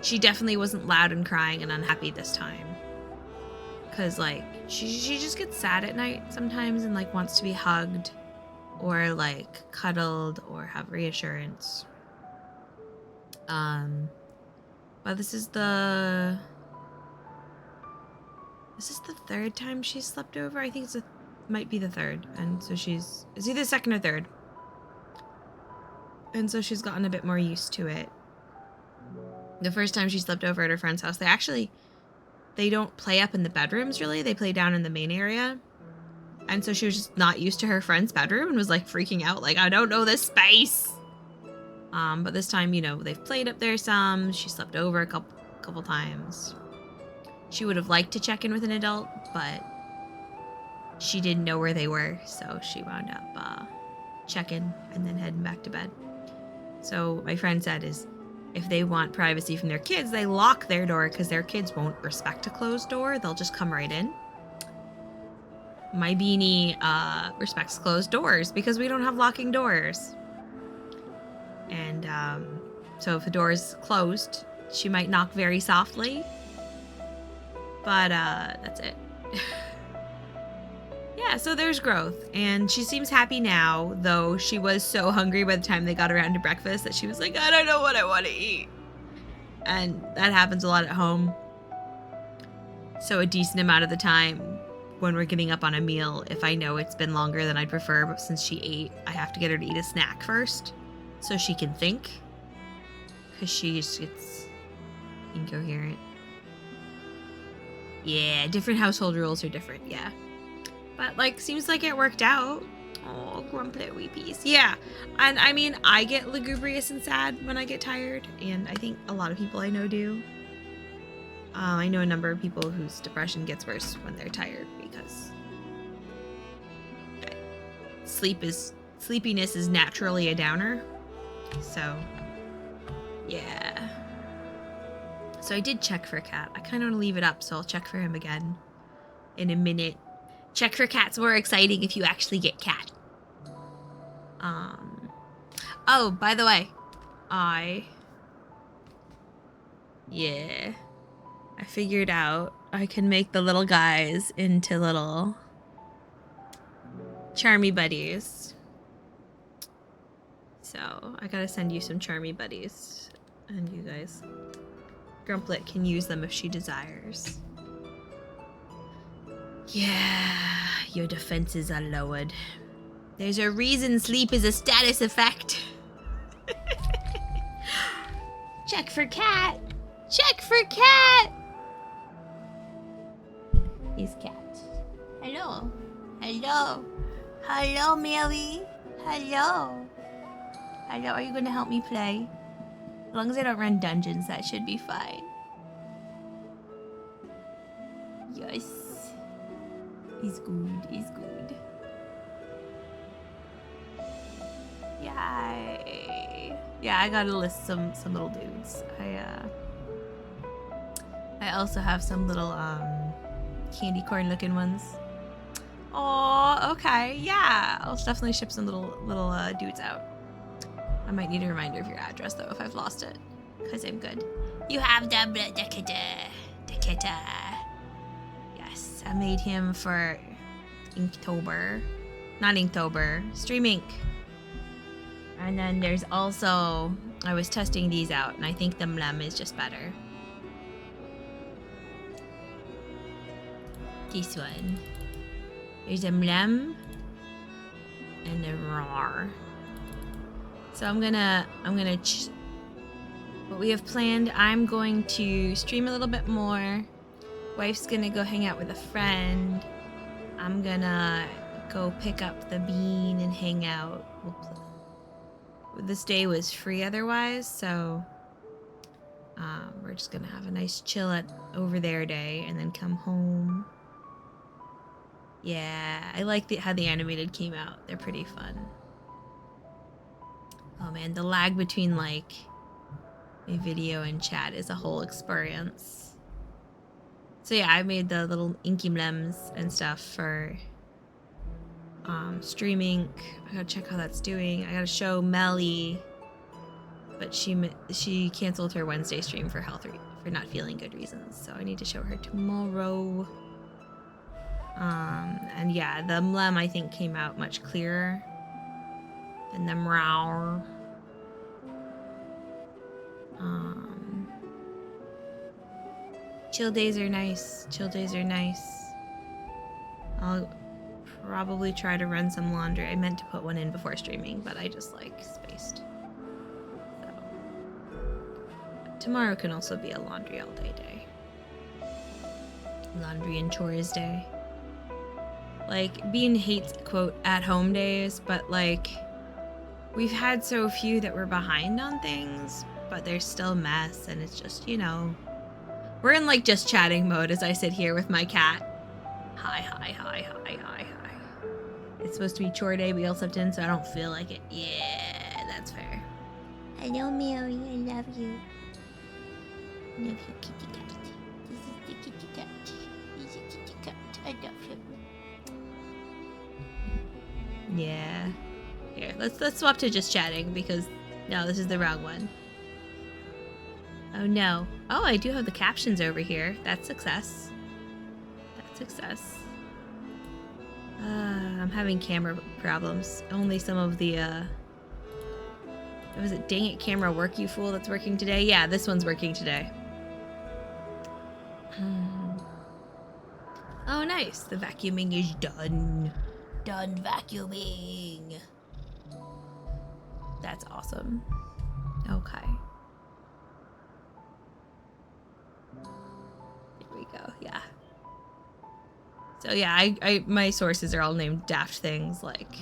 she definitely wasn't loud and crying and unhappy this time. Because, like, she just gets sad at night sometimes and, like, wants to be hugged or, like, cuddled or have reassurance. But this is the third time she's slept over. I think might be the third. And so it's either second or third. And so she's gotten a bit more used to it. The first time she slept over at her friend's house, they don't play up in the bedrooms, really. They play down in the main area. And so she was just not used to her friend's bedroom and was, like, freaking out. Like, I don't know this space. But this time, you know, they've played up there some. She slept over a couple times. She would have liked to check in with an adult, but she didn't know where they were. So she wound up checking and then heading back to bed. So my friend said if they want privacy from their kids, they lock their door because their kids won't respect a closed door. They'll just come right in. My beanie respects closed doors because we don't have locking doors. And so if the door is closed, she might knock very softly. But that's it. Yeah, so there's growth. And she seems happy now, though she was so hungry by the time they got around to breakfast that she was like, I don't know what I want to eat. And that happens a lot at home. So a decent amount of the time when we're getting up on a meal, if I know it's been longer than I'd prefer, but since she ate, I have to get her to eat a snack first so she can think. Because she just gets incoherent. Yeah, different household rules are different, yeah. But, like, seems like it worked out. Oh, grumpy wee piece. Yeah, and I mean, I get lugubrious and sad when I get tired, and I think a lot of people I know do. I know a number of people whose depression gets worse when they're tired because sleepiness is naturally a downer. So, yeah. So I did check for Cat. I kind of want to leave it up, so I'll check for him again in a minute. Check for Cat's more exciting if you actually get Cat. Oh, by the way, I figured out I can make the little guys into little charmy buddies. So I gotta send you some charmy buddies, and you guys, Grumplet can use them if she desires. Yeah, your defenses are lowered. There's a reason sleep is a status effect. Check for Cat. Check for Cat. He's Cat. Hello. Hello. Hello, Mary. Hello. Hello, are you gonna help me play? As long as I don't run dungeons, that should be fine. Yes. He's good. He's good. Yay. Yeah, I gotta list some little dudes. I also have some little candy corn looking ones. Oh, okay. Yeah, I'll definitely ship some little dudes out. I might need a reminder of your address though if I've lost it, because I'm good. You have the Dakota. Yes, I made him for Inktober. Not Inktober, Stream Ink. And then there's also, I was testing these out, and I think the Mlem is just better. This one. There's a Mlem and a Roar. So what we have planned, I'm going to stream a little bit more. Wife's gonna go hang out with a friend. I'm gonna go pick up the bean and hang out. This day was free otherwise, so we're just gonna have a nice chill at over there day and then come home. Yeah, I like how the animated came out. They're pretty fun. Oh man, the lag between like a video and chat is a whole experience. So yeah, I made the little inky mlems and stuff for streaming. I gotta check how that's doing. I gotta show Melly, but she canceled her Wednesday stream for for not feeling good reasons. So I need to show her tomorrow. And yeah, the Mlem I think came out much clearer than the Mrow. Chill days are nice. I'll probably try to run some laundry. I meant to put one in before streaming, but I just like spaced. So tomorrow can also be a laundry all day day. Laundry and chores day. Like, Bean hates, quote, at-home days, but, like, we've had so few that we're behind on things, but there's still mess, and it's just, you know. We're in, like, just chatting mode as I sit here with my cat. Hi. It's supposed to be chore day, but y'all slept in, so I don't feel like it. Yeah, that's fair. Hello, Mary. I love you. I love you, kitty cat. This is the kitty cat. This is the kitty cat. I love him. Yeah. Here, let's swap to just chatting because no, this is the wrong one. Oh no. Oh, I do have the captions over here. That's success. I'm having camera problems. Only some of the was it dang it camera work you fool that's working today? Yeah, this one's working today. Oh nice. The vacuuming is done. Done vacuuming. That's awesome. Okay. Here we go. Yeah. So yeah, I my sources are all named daft things. Like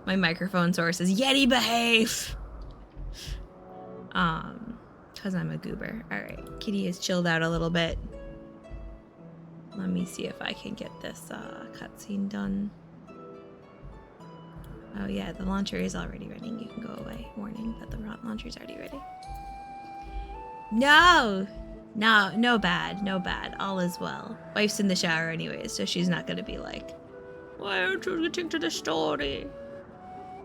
my microphone source is Yeti behave. Cause I'm a goober. All right, Kitty has chilled out a little bit. Let me see if I can get this cutscene done. Oh yeah, the launcher is already running. You can go away. Warning that the launcher's already ready. No bad. All is well. Wife's in the shower anyways, so she's not gonna be like, why aren't you getting to the story?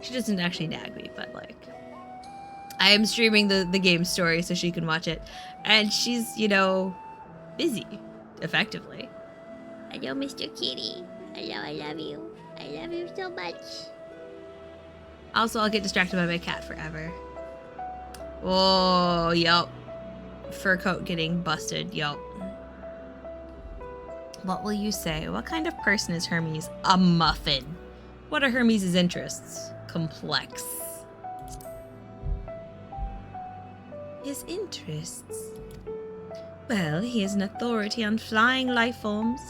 She doesn't actually nag me, but like, I am streaming the game story so she can watch it, and she's, you know, busy, effectively. Hello, Mr. Kitty. Hello, I love you. I love you so much. Also, I'll get distracted by my cat forever. Oh, yup. Fur coat getting busted, yup. What will you say? What kind of person is Hermes? A muffin. What are Hermes' interests? Complex. His interests? Well, he is an authority on flying life forms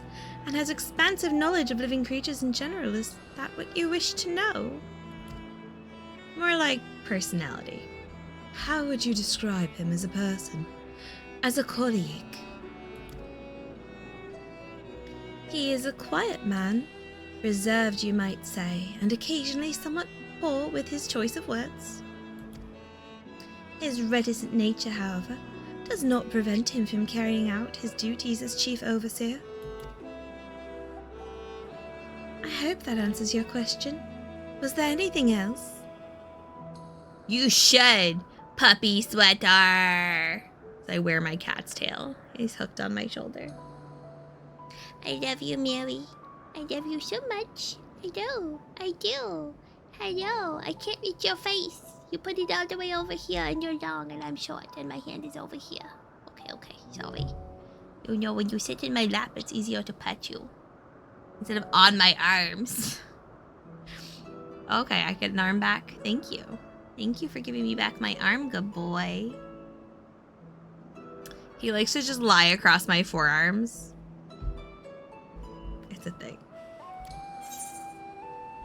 and has expansive knowledge of living creatures in general. Is that what you wish to know? More like personality. How would you describe him as a person? As a colleague? He is a quiet man, reserved you might say, and occasionally somewhat poor with his choice of words. His reticent nature, however, does not prevent him from carrying out his duties as chief overseer. I hope that answers your question. Was there anything else? You should, puppy sweater. I wear my cat's tail. He's hooked on my shoulder. I love you, Mary. I love you so much. I do. I do. Hello. I can't reach your face. You put it all the way over here, and you're long, and I'm short, and my hand is over here. Okay. Sorry. You know, when you sit in my lap, it's easier to pet you. Instead of on my arms. Okay, I get an arm back. Thank you. Thank you for giving me back my arm, good boy. He likes to just lie across my forearms. It's a thing.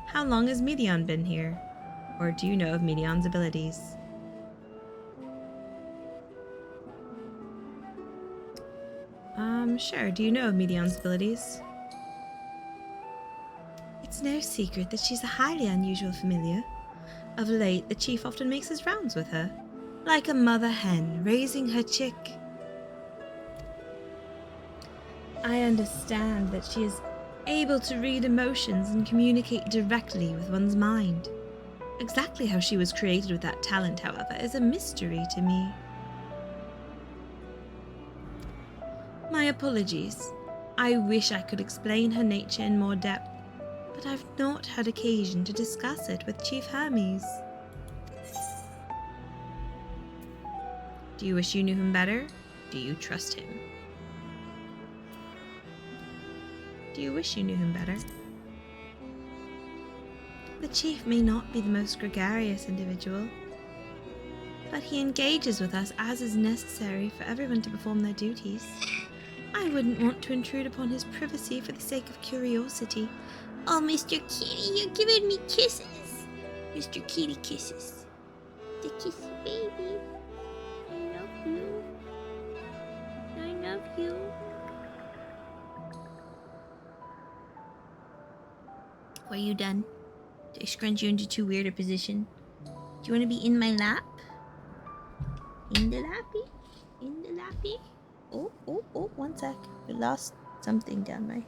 How long has Medion been here? Or do you know of Medion's abilities? Sure. Do you know of Medion's abilities? It's no secret that she's a highly unusual familiar. Of late, the chief often makes his rounds with her, like a mother hen raising her chick. I understand that she is able to read emotions and communicate directly with one's mind. Exactly how she was created with that talent, however, is a mystery to me. My apologies. I wish I could explain her nature in more depth, but I've not had occasion to discuss it with Chief Hermes. Do you wish you knew him better? Do you trust him? Do you wish you knew him better? The chief may not be the most gregarious individual, but he engages with us as is necessary for everyone to perform their duties. I wouldn't want to intrude upon his privacy for the sake of curiosity. Oh, Mr. Kitty, you're giving me kisses. Mr. Kitty kisses. The kissy baby. I love you. I love you. Are you done? Did I scrunch you into too weird a position? Do you want to be in my lap? In the lappy? In the lappy? Oh, 1 sec. I lost something down my...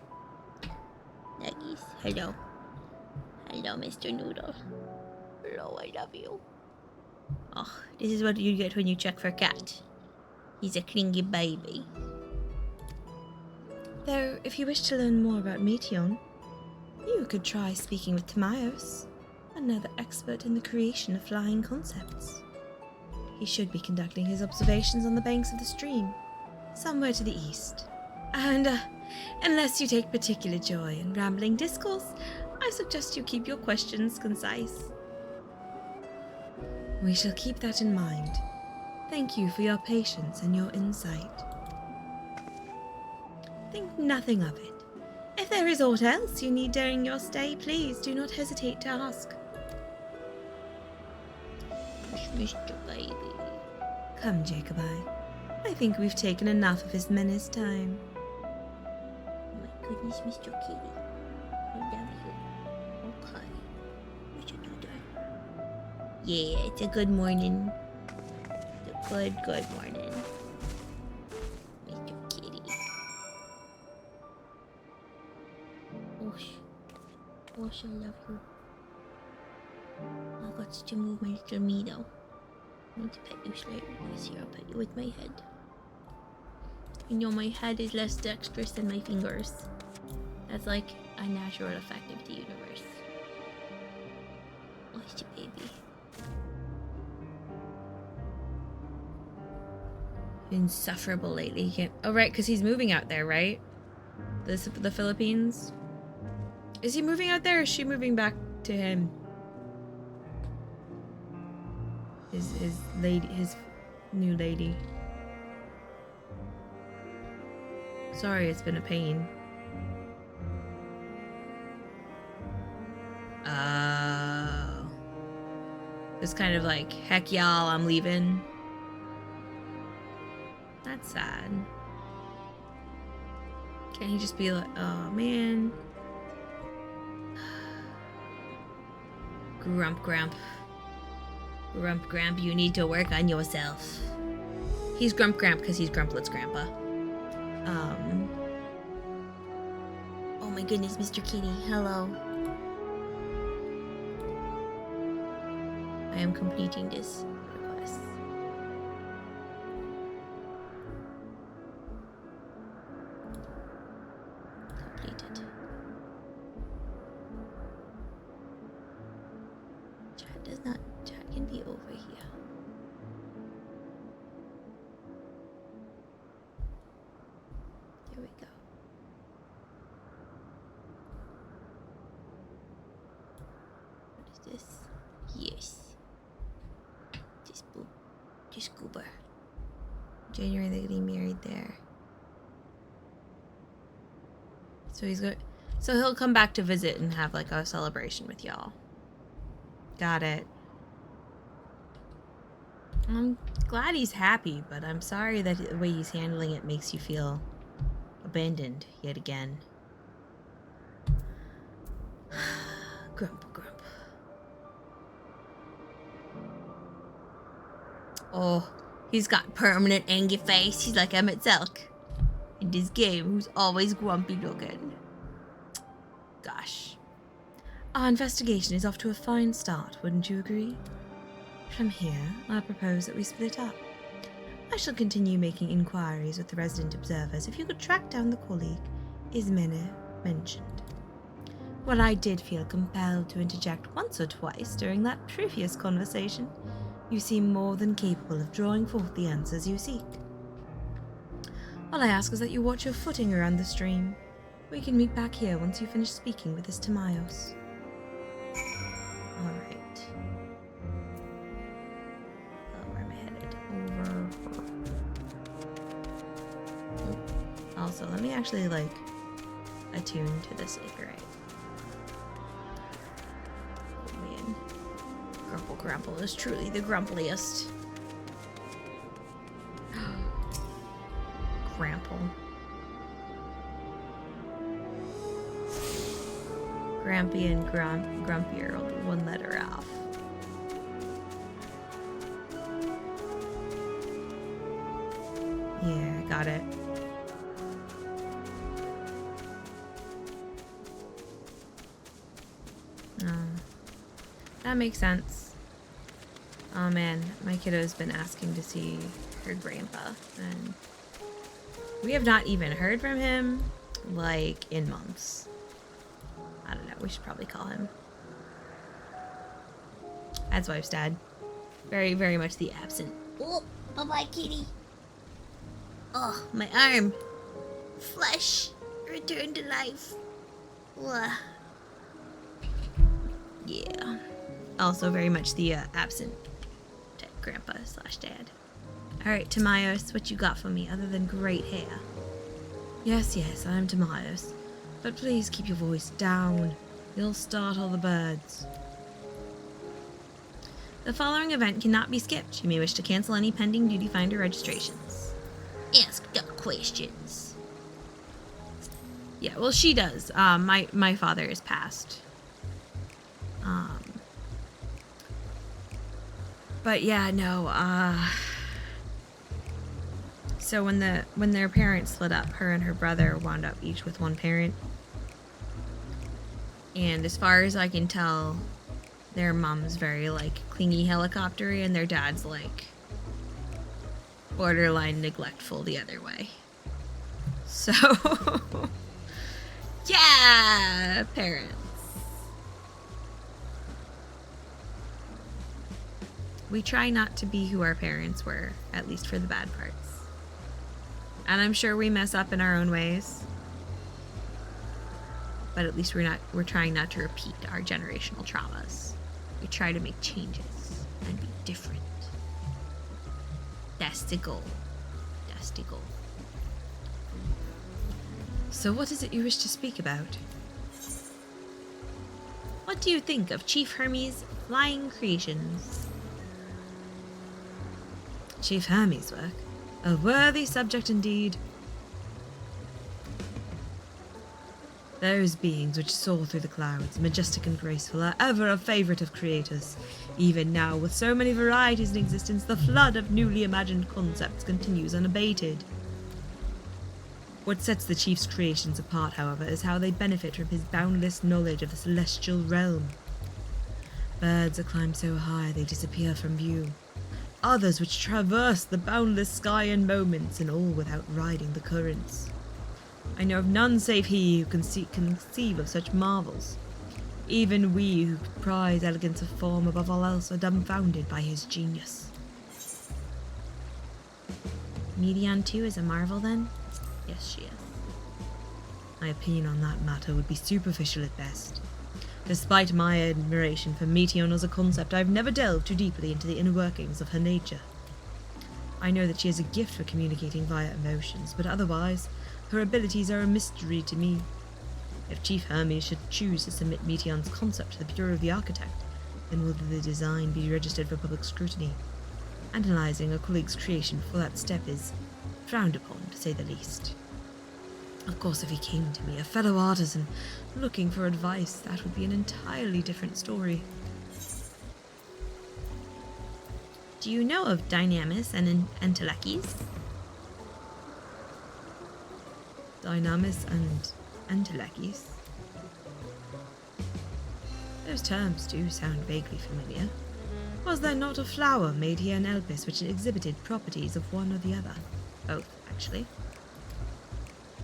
Nuggies. Hello. Hello, Mr. Noodle. Hello, I love you. Oh, this is what you get when you check for cat. He's a clingy baby. Though, if you wish to learn more about Meteon, you could try speaking with Timaeus, another expert in the creation of flying concepts. He should be conducting his observations on the banks of the stream, somewhere to the east. And, unless you take particular joy in rambling discourse, I suggest you keep your questions concise. We shall keep that in mind. Thank you for your patience and your insight. Think nothing of it. If there is aught else you need during your stay, please do not hesitate to ask. Mr. Baby. Come, Jacobi. I think we've taken enough of his menace time. My goodness, Mr. Kitty. I love you. Okay. We should do that. Yeah, it's a good morning. It's a good morning. Mr. Kitty. Osh, I love you. I got to move my little me though. I need to pet you slightly. Yes, here, I'll pet you with my head. You know, my head is less dexterous than my fingers. That's like a natural effect of the universe. Oh, it's a baby. Insufferable lately. He can't... Oh, right, because he's moving out there, right? The Philippines? Is he moving out there or is she moving back to him? His new lady. Sorry, it's been a pain. Oh. It's kind of like, heck y'all, I'm leaving. That's sad. Can't he just be like, oh man. Grump. Grump, you need to work on yourself. He's Grump because he's Grumplet's grandpa. Oh my goodness, Mr. Kitty, hello. I am completing this request. Completed. Chat can be over here. There we go. What is this? Yes. This goober. January they're getting married there. So he'll come back to visit and have like a celebration with y'all. Got it. I'm glad he's happy, but I'm sorry that the way he's handling it makes you feel abandoned yet again. Grump. Oh, he's got permanent angry face. He's like Selk in this game, who's always grumpy looking. Gosh. Our investigation is off to a fine start, wouldn't you agree? From here, I propose that we split up. I shall continue making inquiries with the resident observers if you could track down the colleague Ismene mentioned. While I did feel compelled to interject once or twice during that previous conversation, you seem more than capable of drawing forth the answers you seek. All I ask is that you watch your footing around the stream. We can meet back here once you finish speaking with this Timaeus. Alright. Where am I headed? Over. Oh. Also, let me actually, like, attune to this like right. Oh man. Grumple is truly the grumpliest. Grample. Grampy and Grumpy are one letter off. Yeah, got it. That makes sense. Oh man, my kiddo's been asking to see her grandpa, and we have not even heard from him, like, in months. I don't know, we should probably call him. That's wife's dad. Very, very much the absent. Oh, bye-bye, kitty. Oh, my arm. Flesh. Return to life. Ugh. Yeah. Also very much the absent grandpa / dad. Alright, Timaeus, what you got for me other than great hair? Yes, I'm Timaeus. But please keep your voice down. You'll startle the birds. The following event cannot be skipped. You may wish to cancel any pending duty finder registrations. Ask the questions. Yeah, well, she does. My father is passed. But yeah, no, so when their parents split up, her and her brother wound up each with one parent. And as far as I can tell, their mom's very, like, clingy helicoptery, and their dad's, like, borderline neglectful the other way. So, yeah, parents. We try not to be who our parents were, at least for the bad parts. And I'm sure we mess up in our own ways. But at least we're trying not to repeat our generational traumas. We try to make changes and be different. That's the goal. That's the goal. So what is it you wish to speak about? What do you think of Chief Hermes' flying creations? Chief Hermes' work? A worthy subject indeed. Those beings which soar through the clouds, majestic and graceful, are ever a favourite of creators. Even now, with so many varieties in existence, the flood of newly imagined concepts continues unabated. What sets the Chief's creations apart, however, is how they benefit from his boundless knowledge of the celestial realm. Birds that climb so high they disappear from view. Others which traverse the boundless sky in moments, and all without riding the currents. I know of none save he who can conceive of such marvels. Even we who prize elegance of form above all else are dumbfounded by his genius. Medion too is a marvel then? Yes, she is. My opinion on that matter would be superficial at best. Despite my admiration for Meteon as a concept, I've never delved too deeply into the inner workings of her nature. I know that she has a gift for communicating via emotions, but otherwise, her abilities are a mystery to me. If Chief Hermes should choose to submit Meteon's concept to the Bureau of the Architect, then will the design be registered for public scrutiny? Analysing a colleague's creation for that step is frowned upon, to say the least. Of course, if he came to me, a fellow artisan, looking for advice, that would be an entirely different story. Do you know of Dynamis and Entelekis? Dynamis and Entelekis? Those terms do sound vaguely familiar. Was there not a flower made here in Elpis which exhibited properties of one or the other? Both, actually.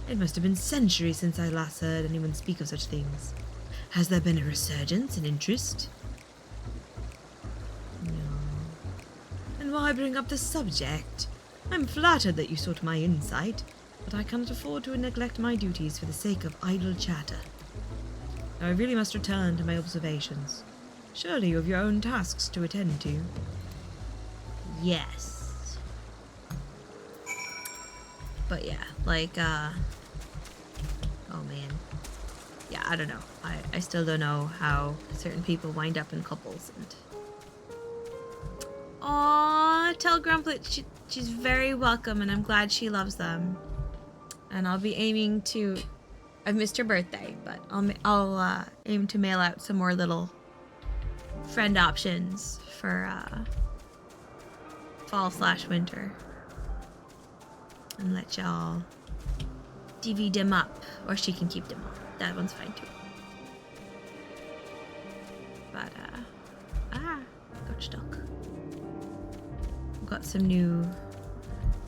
It must have been centuries since I last heard anyone speak of such things. Has there been a resurgence in interest? No. And why bring up the subject? I'm flattered that you sought my insight, but I cannot afford to neglect my duties for the sake of idle chatter. Now I really must return to my observations. Surely you have your own tasks to attend to. Yes. But yeah, like, oh man. Yeah, I don't know. I still don't know how certain people wind up in couples. And aw, tell Grumplet she's very welcome, and I'm glad she loves them. And I'll be aiming to... I've missed her birthday, but I'll aim to mail out some more little friend options for fall/winter. And let y'all divvy them up, or she can keep them all. That one's fine too. But got stuck. I've got some new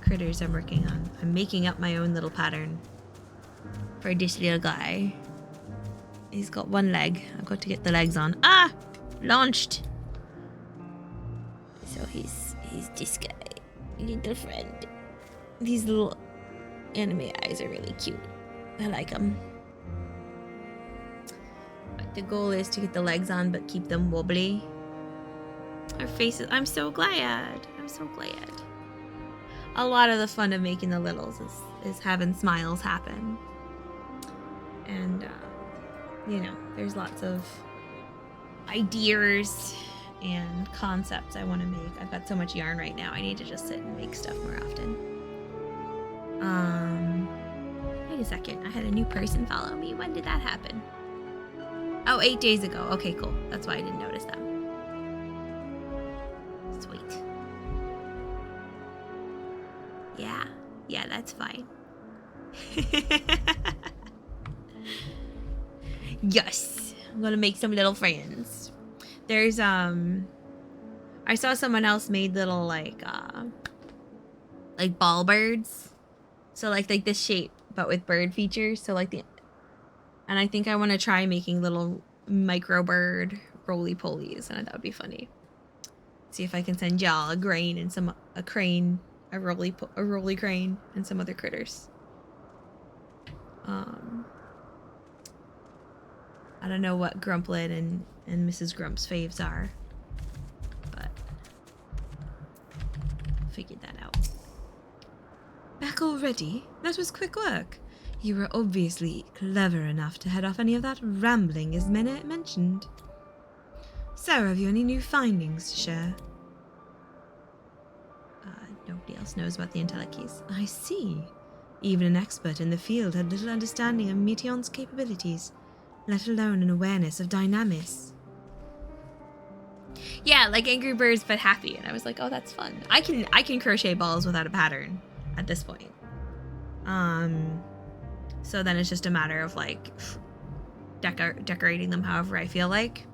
critters I'm working on. I'm making up my own little pattern for this little guy. He's got one leg. I've got to get the legs on. Ah! Launched! So he's this guy. Little friend. These little anime eyes are really cute. I like them. But the goal is to get the legs on but keep them wobbly. Our faces... I'm so glad. I'm so glad. A lot of the fun of making the littles is having smiles happen. And, you know, there's lots of ideas and concepts I want to make. I've got so much yarn right now. I need to just sit and make stuff more often. Wait a second. I had a new person follow me. When did that happen? Oh, 8 days ago. Okay, cool. That's why I didn't notice them. Sweet. Yeah, that's fine. Yes, I'm gonna make some little friends. There's I saw someone else made little like ball birds, so like this shape but with bird features. So like and I think I want to try making little micro bird roly polies, and that would be funny. See if I can send y'all a grain and a crane, a roly crane, and some other critters. I don't know what Grumplet and Mrs. Grump's faves are, but I'll figure that out. Back already? That was quick work. You were obviously clever enough to head off any of that rambling as Mena mentioned. So, have you any new findings to share? Nobody else knows about the Entelekis. I see. Even an expert in the field had little understanding of Meteon's capabilities, let alone an awareness of Dynamis. Yeah, like Angry Birds but happy, and I was like, oh, that's fun. I can crochet balls without a pattern at this point. So then it's just a matter of like decorating them however I feel like.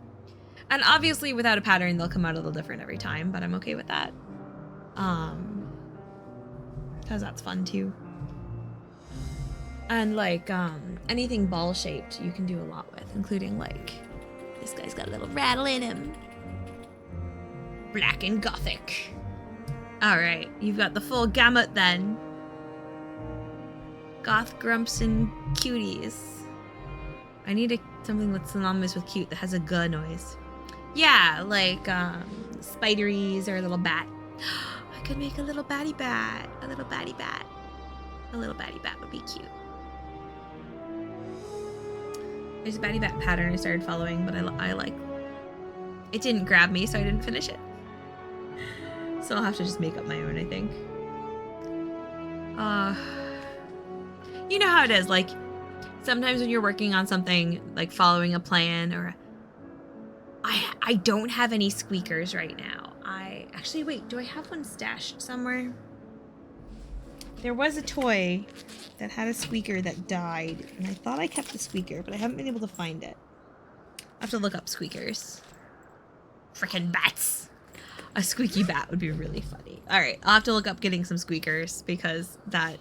And obviously without a pattern, they'll come out a little different every time, but I'm okay with that. Because that's fun too. And like, anything ball-shaped you can do a lot with, including like, this guy's got a little rattle in him. Black and gothic. All right, you've got the full gamut then. Goth, grumps, and cuties. I need something that's synonymous with cute that has a guh noise. Yeah, like spideries or a little bat. I could make a little batty bat. A little batty bat. A little batty bat would be cute. There's a batty bat pattern I started following, but I like... It didn't grab me, so I didn't finish it. So I'll have to just make up my own, I think. You know how it is, like, sometimes when you're working on something, like following a plan, or... I don't have any squeakers right now. Actually, wait, do I have one stashed somewhere? There was a toy that had a squeaker that died, and I thought I kept the squeaker, but I haven't been able to find it. I have to look up squeakers. Frickin' bats! A squeaky bat would be really funny. Alright, I'll have to look up getting some squeakers, because that...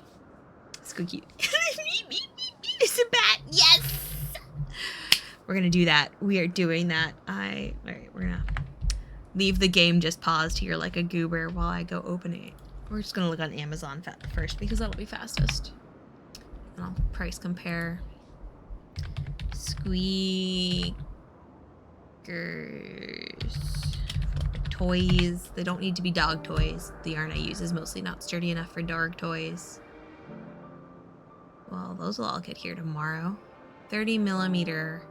Squeaky... It's a bat! Yes! We're gonna do that. We are doing that. Alright, we're gonna leave the game just paused here like a goober while I go open it. We're just gonna look on Amazon first because that'll be fastest. And I'll price compare. Squeakers. Toys. They don't need to be dog toys. The yarn I use is mostly not sturdy enough for dog toys. Well, those will all get here tomorrow. 30 millimeter.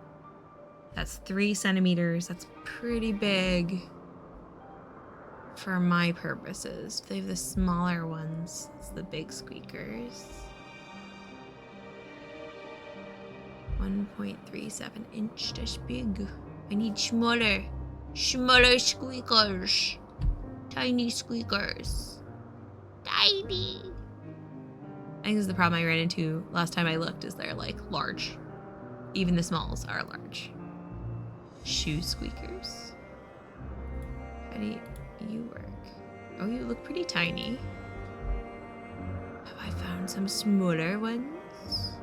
That's 3 centimeters. That's pretty big for my purposes. They have the smaller ones. It's the big squeakers. 1.37 inch. That's big. I need smaller squeakers. Tiny squeakers. Tiny. I think this is the problem I ran into last time I looked, is they're like large. Even the smalls are large. Shoe squeakers. How do you work? Oh, you look pretty tiny. Have I found some smaller ones?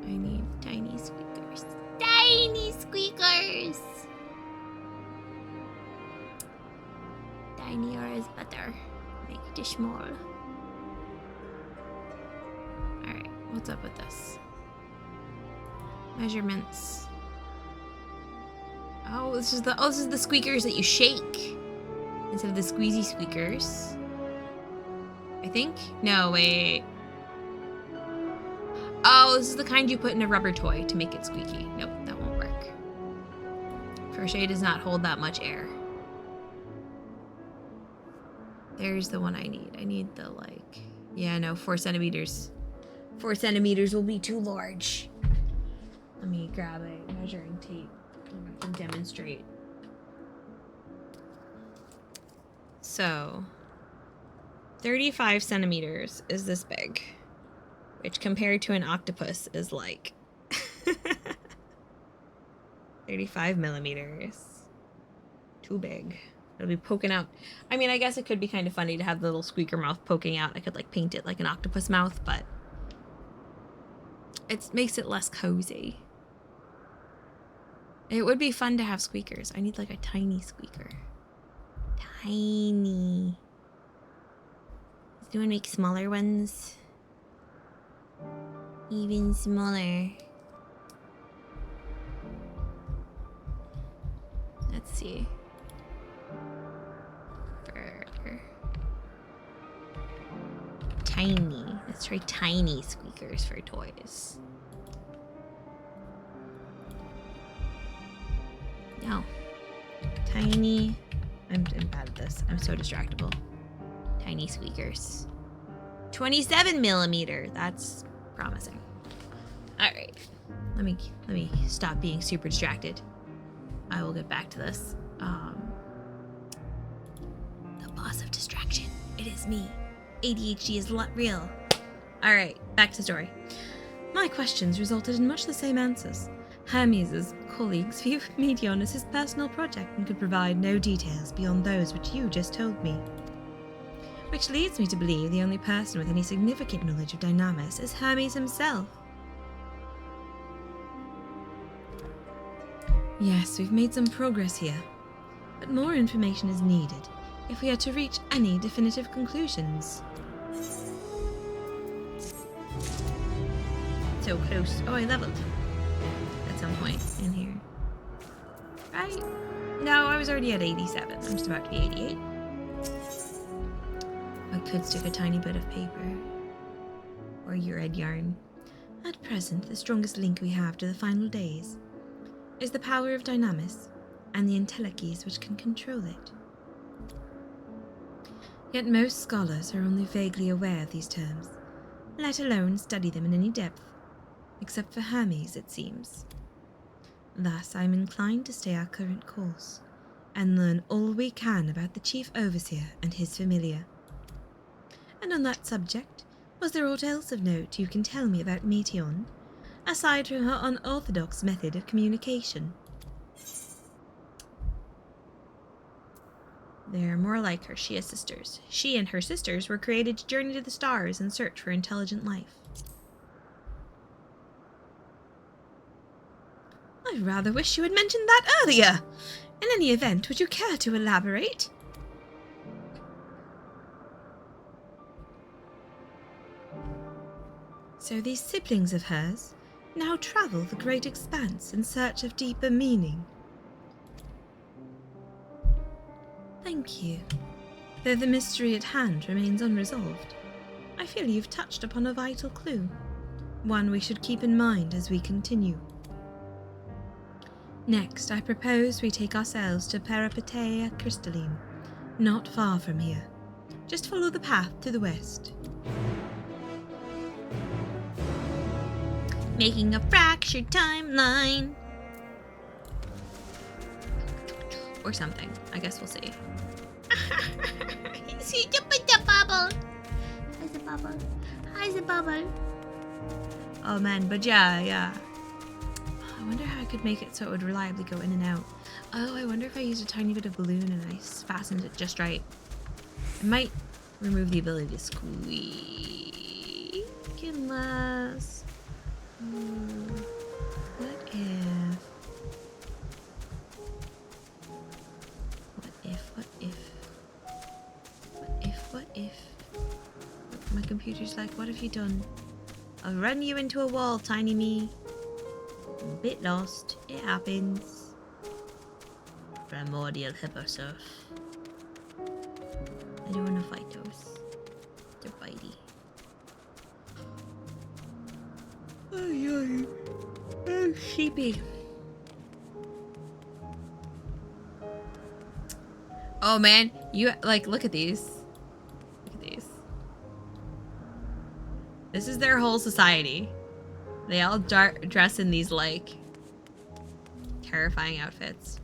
I need tiny squeakers. Tiny squeakers! Tinier is better. Make it small. Alright, what's up with this? Measurements. Oh, this is the squeakers that you shake instead of the squeezy squeakers. I think? No, wait. Oh, this is the kind you put in a rubber toy to make it squeaky. Nope, that won't work. Crochet does not hold that much air. There's the one I need. I need the, like... Yeah, no, 4 centimeters. 4 centimeters will be too large. Let me grab a measuring tape and demonstrate. So, 35 centimeters is this big, which compared to an octopus is like 35 millimeters. Too big. It'll be poking out. I mean, I guess it could be kind of funny to have the little squeaker mouth poking out. I could like paint it like an octopus mouth, but it makes it less cozy. It would be fun to have squeakers. I need like a tiny squeaker. Tiny. Does anyone make smaller ones? Even smaller. Let's see. Tiny. Let's try tiny squeakers for toys. No. Tiny. I'm bad at this. I'm so distractible. Tiny squeakers. 27 millimeter. That's promising. All right. Let me stop being super distracted. I will get back to this. The boss of distraction. It is me. ADHD is real. All right, back to story. My questions resulted in much the same answers. Hermes' colleagues view Meteon as his personal project and could provide no details beyond those which you just told me. Which leads me to believe the only person with any significant knowledge of Dynamis is Hermes himself. Yes, we've made some progress here, but more information is needed if we are to reach any definitive conclusions. So close. Oh, I leveled at some point in here. Right? No, I was already at 87. I'm just about to be 88. I could stick a tiny bit of paper or red yarn. At present, the strongest link we have to the final days is the power of Dynamis and the intellecies which can control it. Yet most scholars are only vaguely aware of these terms, let alone study them in any depth, except for Hermes, it seems. Thus, I am inclined to stay our current course, and learn all we can about the Chief Overseer and his familiar. And on that subject, was there aught else of note you can tell me about Meteon, aside from her unorthodox method of communication? They're more like her Shia sisters. She and her sisters were created to journey to the stars and search for intelligent life. I rather wish you had mentioned that earlier. In any event, would you care to elaborate? So these siblings of hers now travel the great expanse in search of deeper meaning. Thank you. Though the mystery at hand remains unresolved, I feel you've touched upon a vital clue, one we should keep in mind as we continue. Next, I propose we take ourselves to Peripateia Crystalline, not far from here. Just follow the path to the west. Making a fractured timeline. Or something. I guess we'll see. See the bubble. How's the bubble? How's the bubble? Oh man, but yeah. I wonder how I could make it so it would reliably go in and out. Oh, I wonder if I used a tiny bit of balloon and I fastened it just right. It might remove the ability to squeak unless... What if? My computer's like, what have you done? I'll run you into a wall, tiny me. I'm a bit lost. It happens. Primordial Hipposurf. I don't want to fight those. They're bitey. Oh, sheepy. Oh man, you like look at these. Look at these. This is their whole society. They all dress in these like terrifying outfits.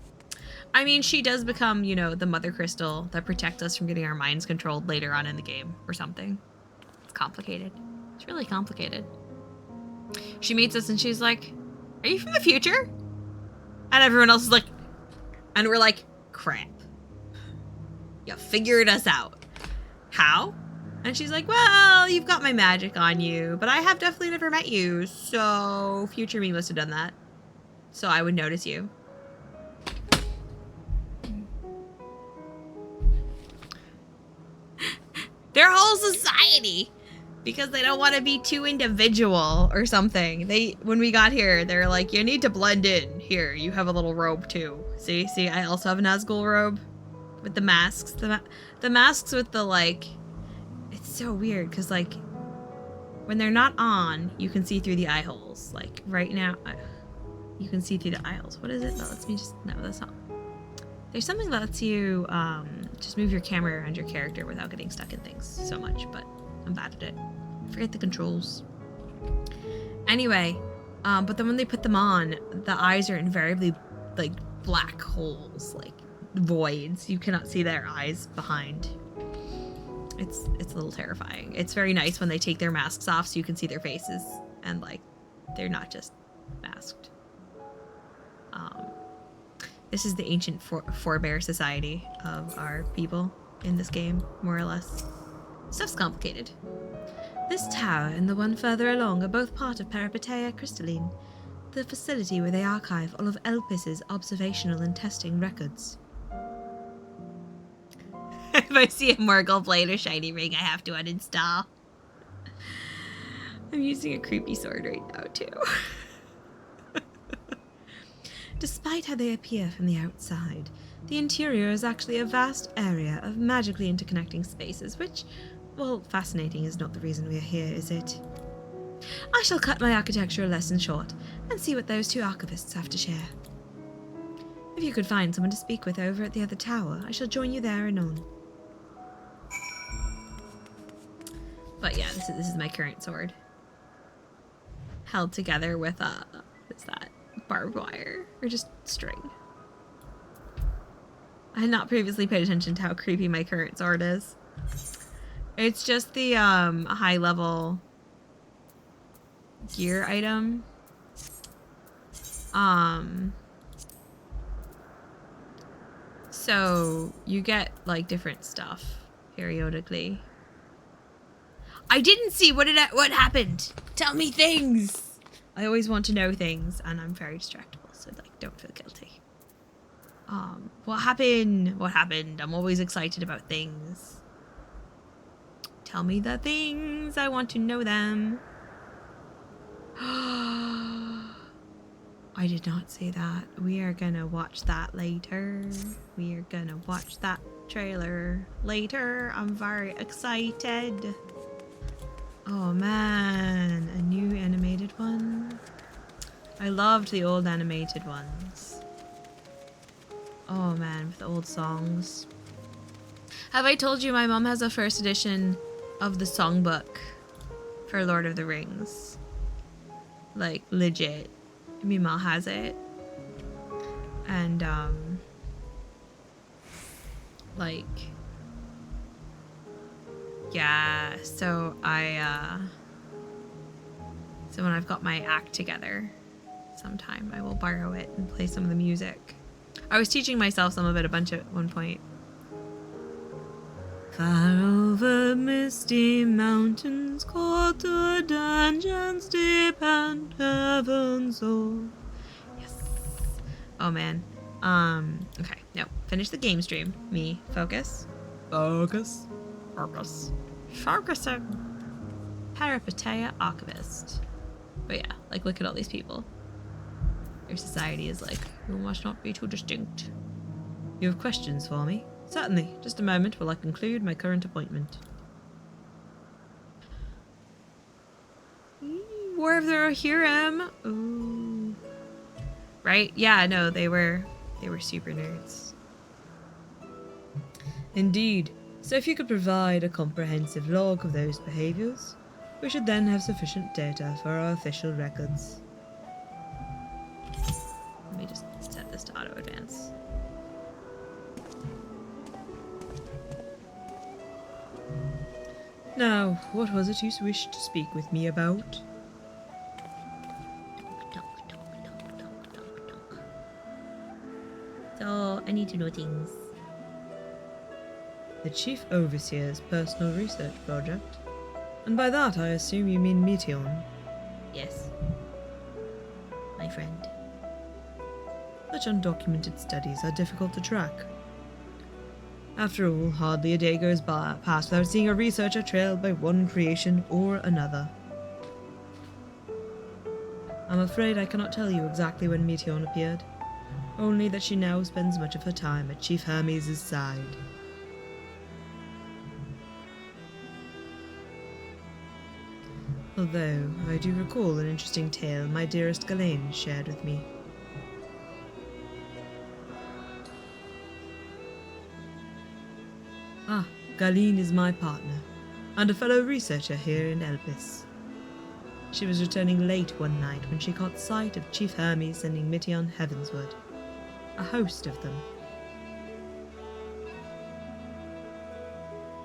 I mean, she does become, you know, the mother crystal that protects us from getting our minds controlled later on in the game or something. It's complicated. It's really complicated. She meets us and she's like, "Are you from the future?" And everyone else is like, and we're like, "Crap. You figured us out. How?" And she's like, "Well, you've got my magic on you, but I have definitely never met you, so future me must have done that. So I would notice you." Their whole society, because they don't want to be too individual or something. When we got here, they're like, "You need to blend in. Here, you have a little robe too. See, I also have a Nazgul robe with the masks. The masks with the like, it's so weird because like when they're not on, you can see through the eye holes. Like right now, you can see through the eye holes. What is it? That lets me just, no, that's not. There's something that lets you just move your camera around your character without getting stuck in things so much, but I'm bad at it. Forget the controls. Anyway, but then when they put them on, the eyes are invariably like black holes, like voids. You cannot see their eyes behind. It's a little terrifying. It's very nice when they take their masks off so you can see their faces and like they're not just masked. This is the ancient forebear society of our people in this game, more or less. Stuff's complicated. This tower and the one further along are both part of Peripateia Crystalline, the facility where they archive all of Elpis's observational and testing records. If I see a Murgle blade or shiny ring, I have to uninstall. I'm using a creepy sword right now, too. Despite how they appear from the outside, the interior is actually a vast area of magically interconnecting spaces, which, well, fascinating is not the reason we are here, is it? I shall cut my architectural lesson short and see what those two archivists have to share. If you could find someone to speak with over at the other tower, I shall join you there anon. But yeah, this is my current sword. Held together with, what's that? Barbed wire. Or just string. I had not previously paid attention to how creepy my current sword is. It's just the, high level gear item. So you get, like, different stuff periodically. I didn't see what happened. Tell me things. I always want to know things, and I'm very distractible, so like, don't feel guilty. What happened? What happened? I'm always excited about things. Tell me the things. I want to know them. I did not see that. We are gonna watch that later. We are gonna watch that trailer later. I'm very excited. Oh man, a new animated one. I loved the old animated ones. Oh man, with the old songs. Have I told you my mom has a first edition of the songbook for Lord of the Rings? Like, legit. My mom has it. And, like... yeah, so so when I've got my act together sometime, I will borrow it and play some of the music. I was teaching myself some of it a bunch at one point. Far over misty mountains, cold to dungeons deep and heavens old. Yes. Oh man. Okay, no. Finish the game stream. Me. Focus. Focus. Focus. Focusing. Peripateia Archivist. But yeah, like, look at all these people. Your society is like, you must not be too distinct. You have questions for me? Certainly. Just a moment while I conclude my current appointment. War of the Rohirrim. Ooh. Right? Yeah, no, they were super nerds. Indeed. So if you could provide a comprehensive log of those behaviors, we should then have sufficient data for our official records. Let me just set this to auto advance. Now, what was it you wished to speak with me about? So, I need to know things. The Chief Overseer's personal research project. And by that, I assume you mean Meteion. Yes. My friend. Such undocumented studies are difficult to track. After all, hardly a day goes past without seeing a researcher trailed by one creation or another. I'm afraid I cannot tell you exactly when Meteion appeared, only that she now spends much of her time at Chief Hermes' side. Although, I do recall an interesting tale my dearest Ghislaine shared with me. Ah, Galeen is my partner, and a fellow researcher here in Elpis. She was returning late one night when she caught sight of Chief Hermes sending Meteion heavensward. A host of them.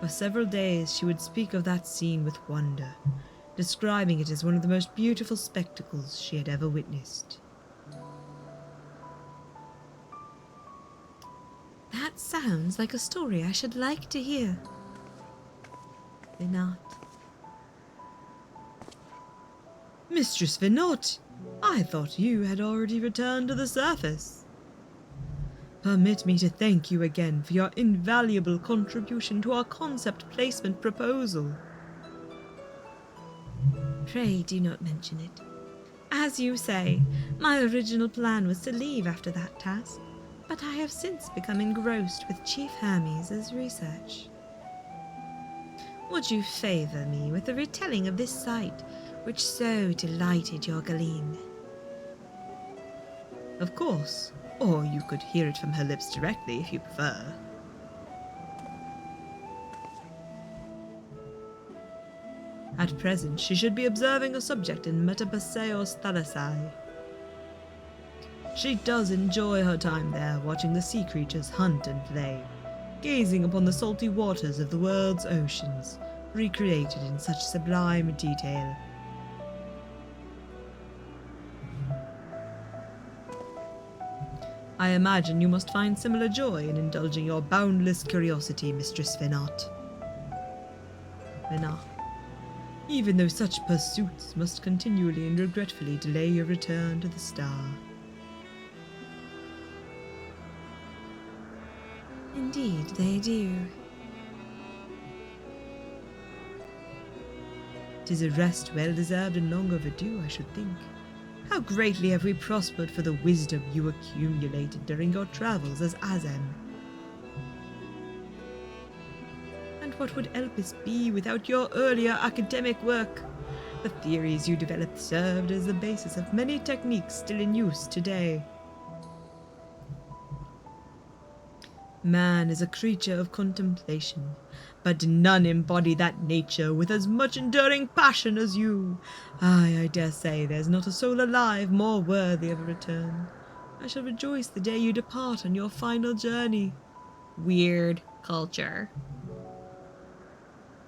For several days she would speak of that scene with wonder, describing it as one of the most beautiful spectacles she had ever witnessed. sounds like a story I should like to hear. Venat. Mistress Venat, I thought you had already returned to the surface. Permit me to thank you again for your invaluable contribution to our concept placement proposal. Pray do not mention it. As you say, my original plan was to leave after that task, but I have since become engrossed with Chief Hermes' research. Would you favor me with a retelling of this sight, which so delighted your Galeen? Of course, or you could hear it from her lips directly if you prefer. At present, she should be observing a subject in Metapaseos Thalassai. She does enjoy her time there, watching the sea creatures hunt and play, gazing upon the salty waters of the world's oceans, recreated in such sublime detail. I imagine you must find similar joy in indulging your boundless curiosity, Mistress Venat. Venat. Even though such pursuits must continually and regretfully delay your return to the star. Indeed, they do. 'Tis a rest well-deserved and long overdue, I should think. How greatly have we prospered for the wisdom you accumulated during your travels as Azem. And what would Elpis be without your earlier academic work? The theories you developed served as the basis of many techniques still in use today. Man is a creature of contemplation, but none embody that nature with as much enduring passion as you. Aye, I dare say there's not a soul alive more worthy of a return. I shall rejoice the day you depart on your final journey. Weird culture.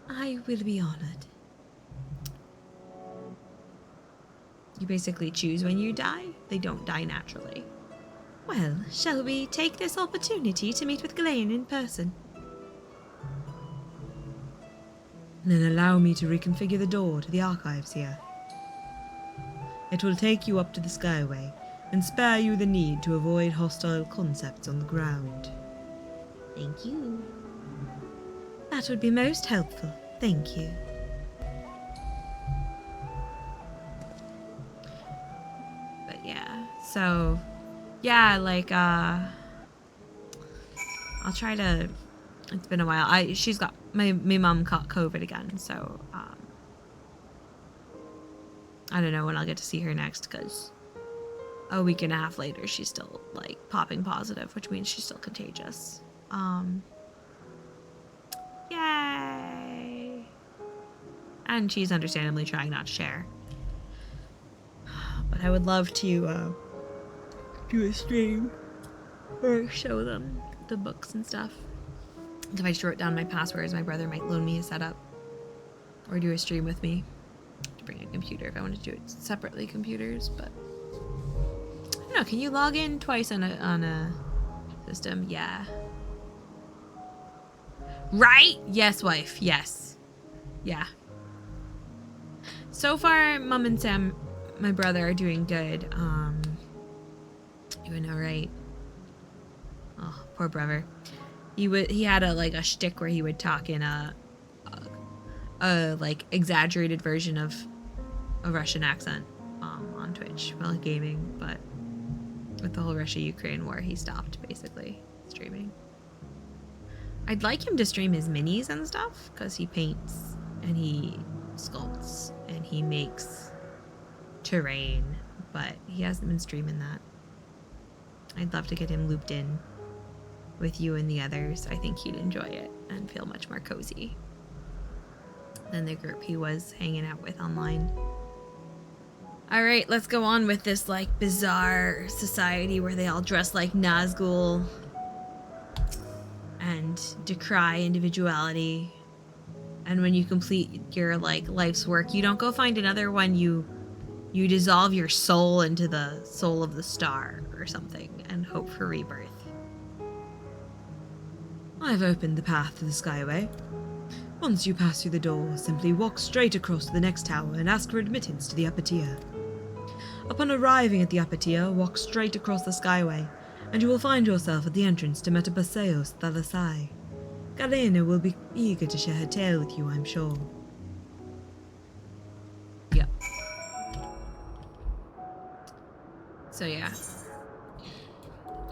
I will be honored. You basically choose when you die. They don't die naturally. Well, shall we take this opportunity to meet with Ghislaine in person? Then allow me to reconfigure the door to the archives here. It will take you up to the Skyway, and spare you the need to avoid hostile concepts on the ground. Thank you. That would be most helpful, thank you. But yeah, so yeah, like I'll try to. It's been a while. She's got my mom caught COVID again, so I don't know when I'll get to see her next, because a week and a half later she's still like popping positive, which means she's still contagious. Yay! And she's understandably trying not to share. But I would love to do a stream or show them the books and stuff. If I just wrote down my passwords, my brother might loan me a setup or do a stream with me to bring a computer if I want to do it separately, computers. But I don't know. Can you log in twice on a system? Yeah. Right? Yes, wife. Yes. Yeah. So far, Mom and Sam, my brother, are doing good. Doing all right. Oh, poor brother. He had a shtick where he would talk in a like exaggerated version of a Russian accent on Twitch while gaming, but with the whole Russia-Ukraine war, he stopped basically streaming. I'd like him to stream his minis and stuff, because he paints and he sculpts and he makes terrain, but he hasn't been streaming that. I'd love to get him looped in with you and the others. I think he'd enjoy it and feel much more cozy than the group he was hanging out with online. All right, let's go on with this like bizarre society where they all dress like Nazgul and decry individuality. And when you complete your like life's work, you don't go find another one. You dissolve your soul into the soul of the star or something and hope for rebirth. I have opened the path to the Skyway. Once you pass through the door, simply walk straight across to the next tower and ask for admittance to the upper tier. Upon arriving at the upper tier, walk straight across the Skyway, and you will find yourself at the entrance to Metapaseos Thalasai. Galena will be eager to share her tale with you, I'm sure. Yep. So yeah.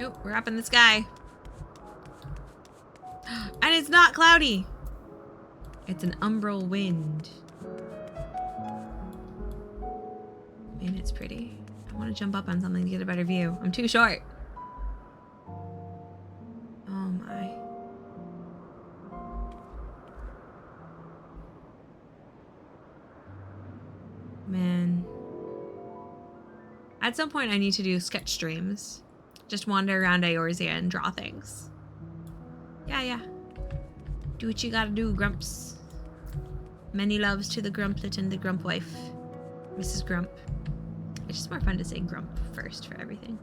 Oh, we're up in the sky. And it's not cloudy. It's an umbral wind. And it's pretty. I want to jump up on something to get a better view. I'm too short. Oh my. Man. At some point I need to do sketch streams. Just wander around Eorzea and draw things. Yeah. Do what you gotta do, Grumps. Many loves to the Grumplet and the Grump wife, Mrs. Grump. It's just more fun to say Grump first for everything.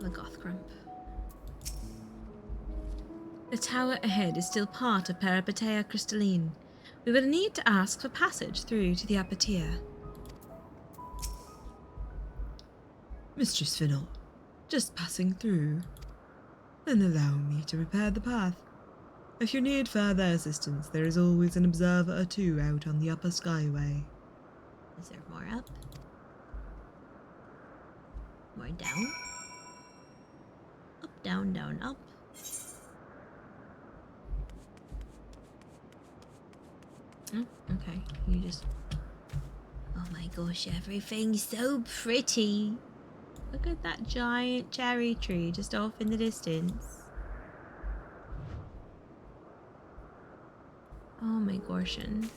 The Goth Grump. The tower ahead is still part of Peripatea Crystalline. We will need to ask for passage through to the upper tier. Mistress Finol, just passing through. Then allow me to prepare the path. If you need further assistance, there is always an observer or two out on the upper Skyway. Is there more up? More down? Up, down, down, up. Oh, okay. You just... Oh my gosh, everything's so pretty. Look at that giant cherry tree just off in the distance. Oh my gorshin.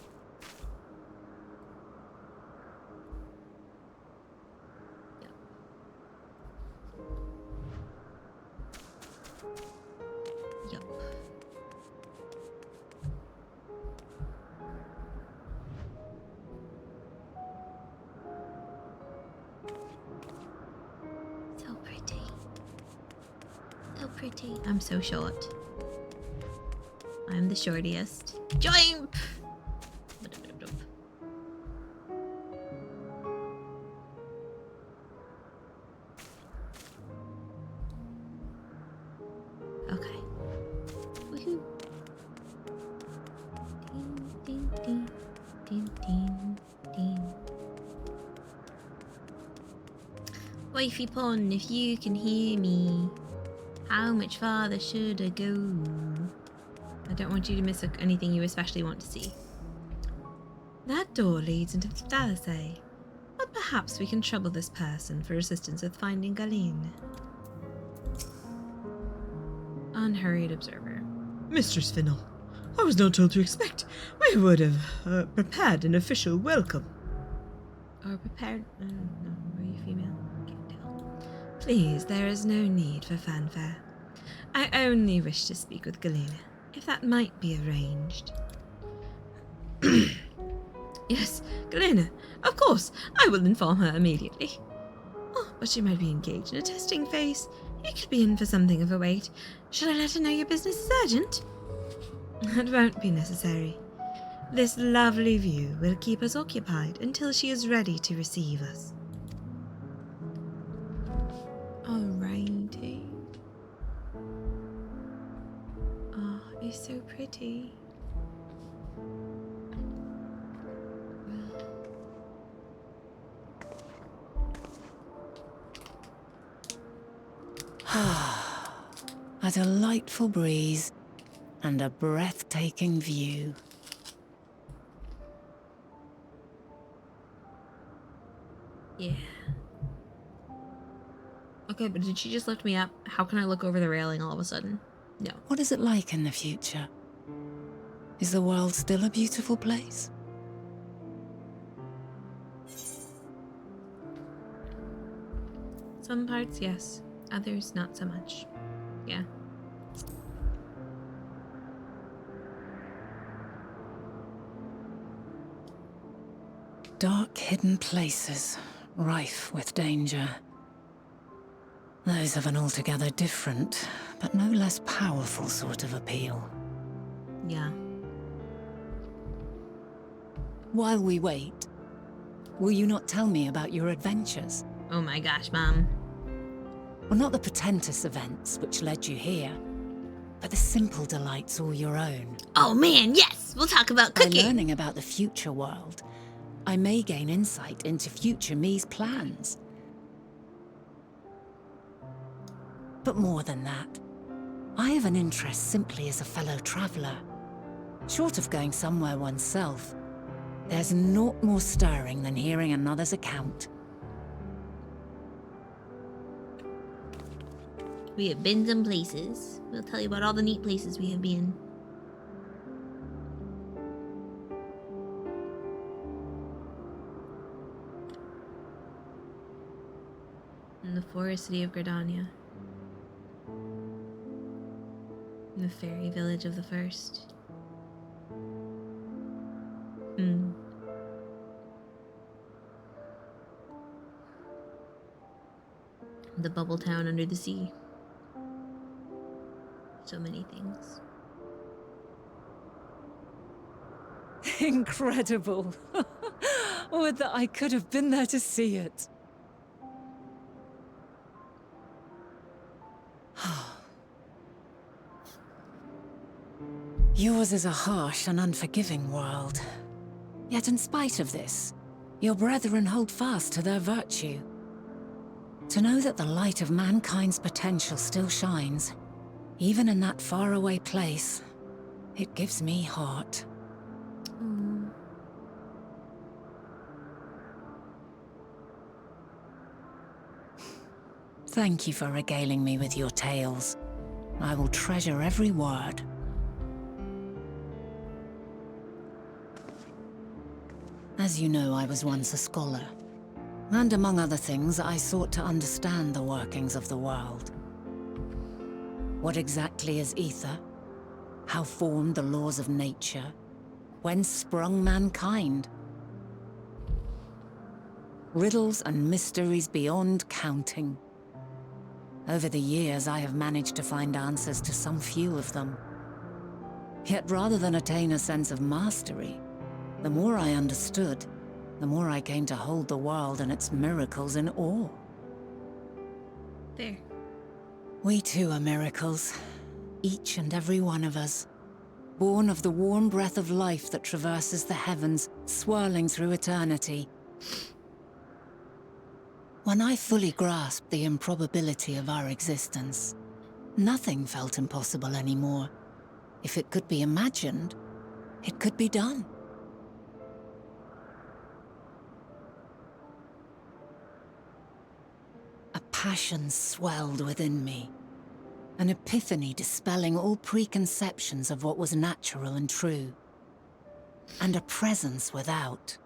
Yep. Yep. So pretty. So pretty. I'm so short. I'm the shortiest. Jump! Okay. Woohoo! Ding, ding, ding, ding, ding, ding. Wifey Pon, if you can hear me, how much farther should I go? I don't want you to miss anything you especially want to see. That door leads into the Thalasai, but perhaps we can trouble this person for assistance with finding Galeen. Unhurried observer. Mistress Finol, I was not told to expect. We would have prepared an official welcome. Or prepared... I don't know. Are you female? Can't tell. Please, there is no need for fanfare. I only wish to speak with Galena, if that might be arranged. Yes, Galena. Of course. I will inform her immediately. Oh, but she might be engaged in a testing phase. You could be in for something of a wait. Should I let her know your business is urgent? That won't be necessary. This lovely view will keep us occupied until she is ready to receive us. Alrighty. Oh, it's so pretty. A delightful breeze and a breathtaking view. Yeah. Okay, but did she just lift me up? How can I look over the railing all of a sudden? No. What is it like in the future? Is the world still a beautiful place? Some parts, yes. Others, not so much. Yeah. Dark hidden places, rife with danger. Those have an altogether different, but no less powerful sort of appeal. Yeah. While we wait, will you not tell me about your adventures? Oh my gosh, Mom. Well, not the portentous events which led you here, but the simple delights all your own. Oh man, yes! We'll talk about By cooking! learning about the future world, I may gain insight into future me's plans. But more than that, I have an interest simply as a fellow traveller. Short of going somewhere oneself, there's naught more stirring than hearing another's account. We have been some places. We'll tell you about all the neat places we have been. In the forest city of Gridania. In the fairy village of the first. The bubble town under the sea. So many things. Incredible. Would that I could have been there to see it. Yours is a harsh and unforgiving world. Yet in spite of this, your brethren hold fast to their virtue. To know that the light of mankind's potential still shines, even in that faraway place, it gives me heart. Thank you for regaling me with your tales. I will treasure every word. As you know, I was once a scholar. And among other things, I sought to understand the workings of the world. What exactly is ether? How formed the laws of nature? Whence sprung mankind? Riddles and mysteries beyond counting. Over the years, I have managed to find answers to some few of them. Yet rather than attain a sense of mastery, the more I understood, the more I came to hold the world and its miracles in awe. There. We too are miracles, each and every one of us, born of the warm breath of life that traverses the heavens, swirling through eternity. When I fully grasped the improbability of our existence, nothing felt impossible anymore. If it could be imagined, it could be done. A passion swelled within me, an epiphany dispelling all preconceptions of what was natural and true. And a presence without,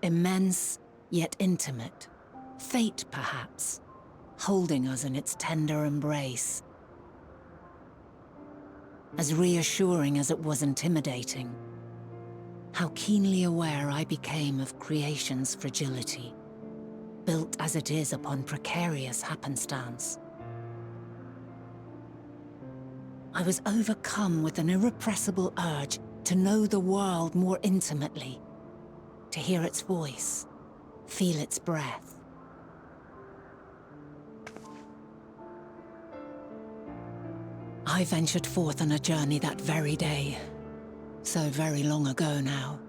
immense yet intimate, fate perhaps, holding us in its tender embrace. As reassuring as it was intimidating, how keenly aware I became of creation's fragility, built as it is upon precarious happenstance. I was overcome with an irrepressible urge to know the world more intimately, to hear its voice, feel its breath. I ventured forth on a journey that very day, so very long ago now.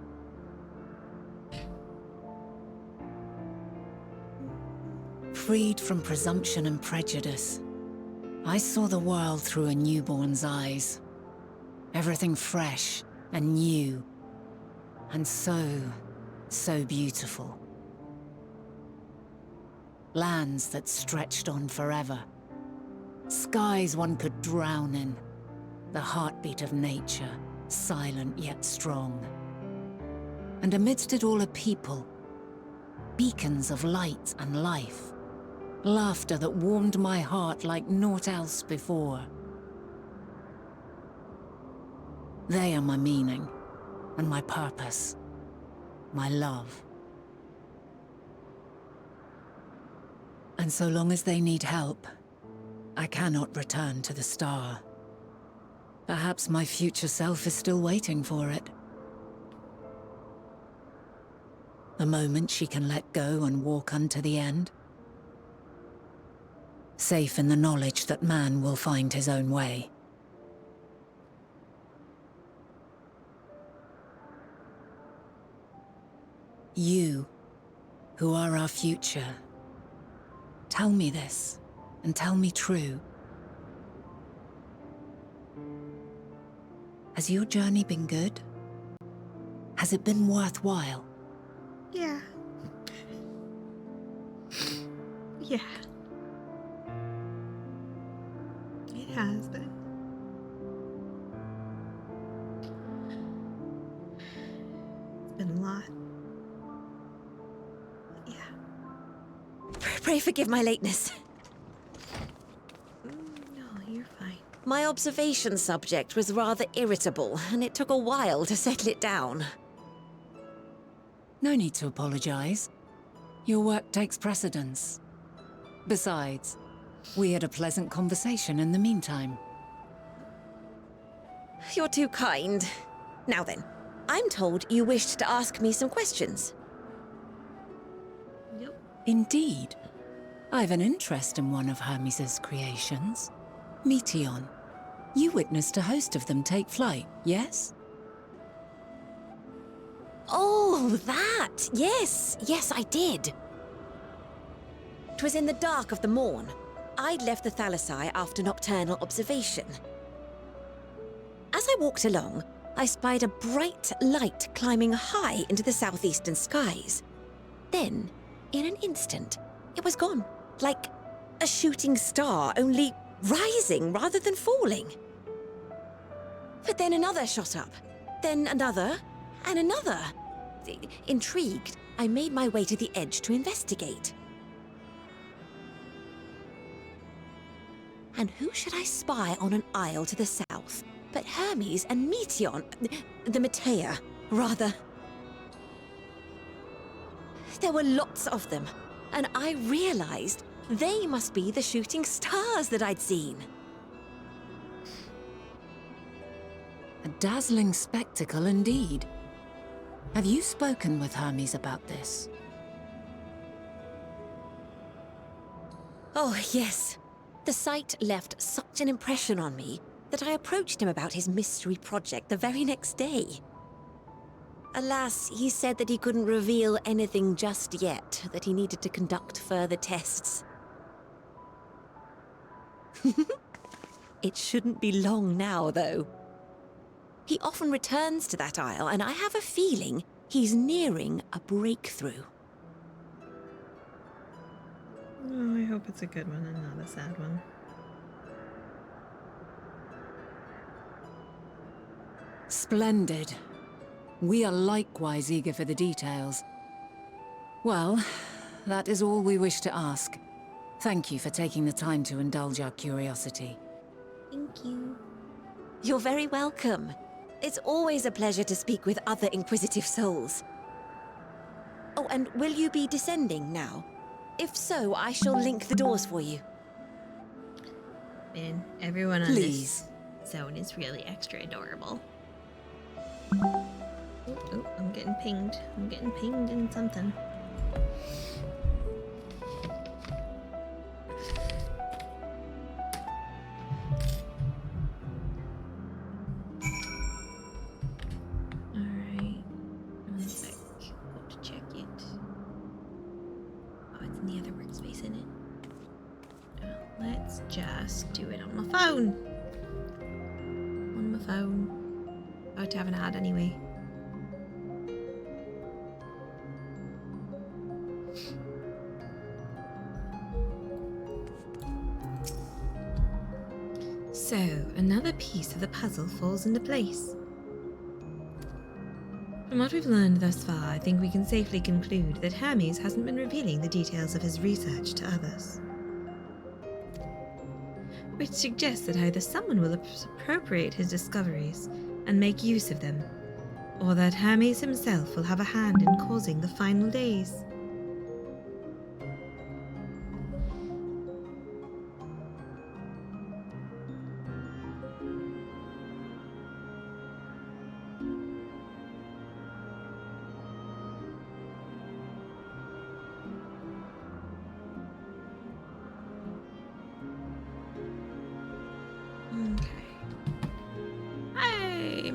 Freed from presumption and prejudice, I saw the world through a newborn's eyes. Everything fresh and new, and so beautiful. Lands that stretched on forever. Skies one could drown in. The heartbeat of nature, silent yet strong. And amidst it all a people, beacons of light and life. Laughter that warmed my heart like naught else before. They are my meaning, and my purpose, my love. And so long as they need help, I cannot return to the star. Perhaps my future self is still waiting for it. A moment she can let go and walk unto the end. Safe in the knowledge that man will find his own way. You, who are our future, tell me this, and tell me true. Has your journey been good? Has it been worthwhile? Yeah. Yeah. It has been. It's been a lot. Yeah. Pray forgive my lateness. No, you're fine. My observation subject was rather irritable, and it took a while to settle it down. No need to apologize. Your work takes precedence. Besides, we had a pleasant conversation in the meantime. You're too kind. Now then, I'm told you wished to ask me some questions. Yep. Indeed. I've an interest in one of Hermes' creations. Meteon. You witnessed a host of them take flight, yes? Oh, that! Yes, yes, I did. 'Twas in the dark of the morn. I'd left the Thalassai after nocturnal observation. As I walked along, I spied a bright light climbing high into the southeastern skies. Then, in an instant, it was gone, like a shooting star, only rising rather than falling. But then another shot up, then another, and another. Intrigued, I made my way to the edge to investigate. And who should I spy on an isle to the south but Hermes and Meteon, the Metea, rather. There were lots of them, and I realized they must be the shooting stars that I'd seen. A dazzling spectacle indeed. Have you spoken with Hermes about this? Oh, yes. The sight left such an impression on me that I approached him about his mystery project the very next day. Alas, he said that he couldn't reveal anything just yet, that he needed to conduct further tests. It shouldn't be long now, though. He often returns to that isle, and I have a feeling he's nearing a breakthrough. Oh, I hope it's a good one and not a sad one. Splendid. We are likewise eager for the details. Well, that is all we wish to ask. Thank you for taking the time to indulge our curiosity. Thank you. You're very welcome. It's always a pleasure to speak with other inquisitive souls. Oh, and will you be descending now? If so, I shall link the doors for you. Man, everyone on Please. this zone is really extra adorable. Oh, I'm getting pinged. I'm getting pinged in something. Alright. One sec. Go to check it. Oh, it's in the other workspace, isn't it? Let's just do it on my phone. On my phone. About to have an ad anyway. So, another piece of the puzzle falls into place. From what we've learned thus far, I think we can safely conclude that Hermes hasn't been revealing the details of his research to others. Which suggests that either someone will appropriate his discoveries and make use of them, or that Hermes himself will have a hand in causing the final days.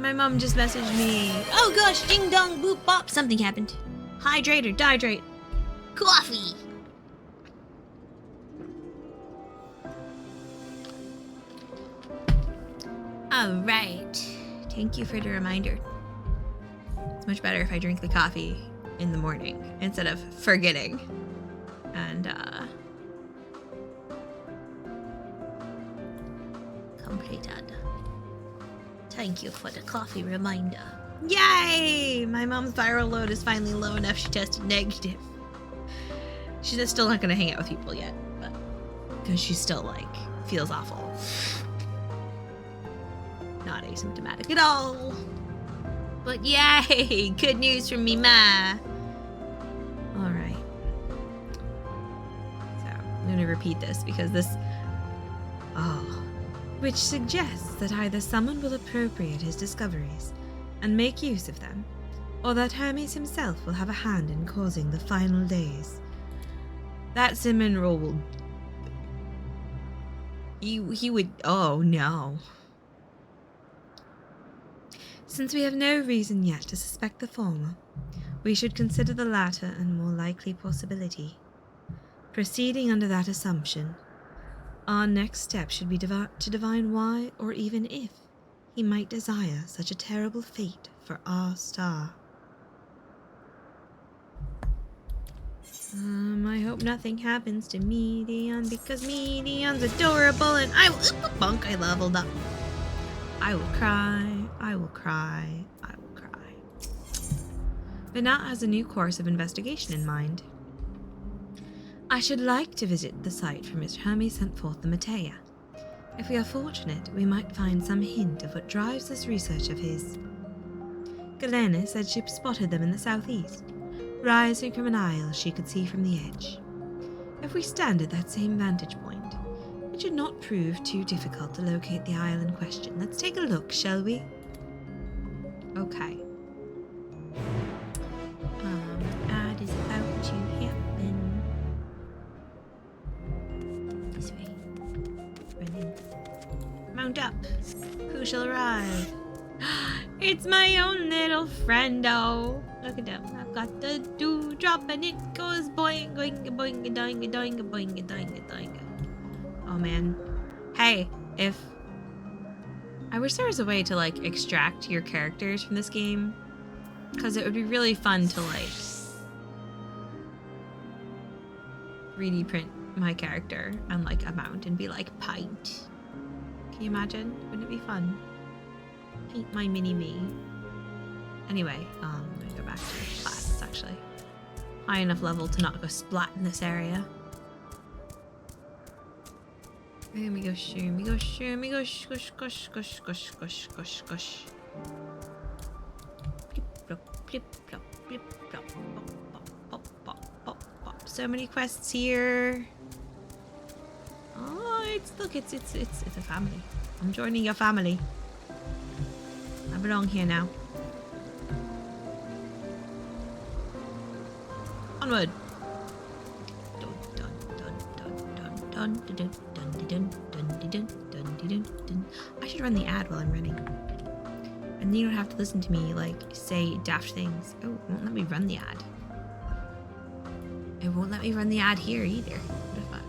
my mom just messaged me. Oh gosh, ding dong boop bop. Something happened. Hydrate or dihydrate. Coffee. Alright. Thank you for the reminder. It's much better if I drink the coffee in the morning instead of forgetting. And, Completed. Thank you for the coffee reminder. yay! My mom's viral load is finally low enough she tested negative. She's just still not gonna hang out with people yet, but because she still, like, feels awful. Not asymptomatic at all. But yay! Good news from me, ma. Alright. So, I'm gonna repeat this because this... Oh. Which suggests that either someone will appropriate his discoveries and make use of them, or that Hermes himself will have a hand in causing the final days. That cinnamon roll will... He would... Oh, no. Since we have no reason yet to suspect the former, we should consider the latter and more likely possibility. Proceeding under that assumption, our next step should be to divine why, or even if, he might desire such a terrible fate for our star. I hope nothing happens to Medion, because Medion's adorable and I will... Bonk, I leveled up. I will cry, I will cry, I will cry. Banat has a new course of investigation in mind. I should like to visit the site from which Hermes sent forth the Matea. If we are fortunate, we might find some hint of what drives this research of his. Galena said she spotted them in the southeast, rising from an isle she could see from the edge. If we stand at that same vantage point, it should not prove too difficult to locate the isle in question. Let's take a look, shall we? Okay. Ad is about to happen. This way. Running. Mount up. Who shall arrive? It's my own little friendo. Look at that. I've got the dewdrop and it goes boing, boing, boing, doing, doing, boing, doing, doing. Oh man. Hey, if... I wish there was a way to, like, extract your characters from this game. Because it would be really fun to, like, 3D print my character and, like, a mount and be like, paint. Can you imagine? Wouldn't it be fun? Paint my mini-me. Anyway, I'm gonna go back to the class. It's actually high enough level to not go splat in this area. Here we go, here we go, here we go, gosh, gosh, gosh, gosh, gosh, gosh, gosh. Flip, flop, flip, flop, flip, flop, pop, pop, pop, pop, pop. So many quests here. Oh, it's a family. I'm joining your family. I belong here now. Onward. Dun dun dun dun dun dun dun. I should run the ad while I'm running. And then you don't have to listen to me, like, say daft things. Oh, it won't let me run the ad. It won't let me run the ad here either. What the fuck?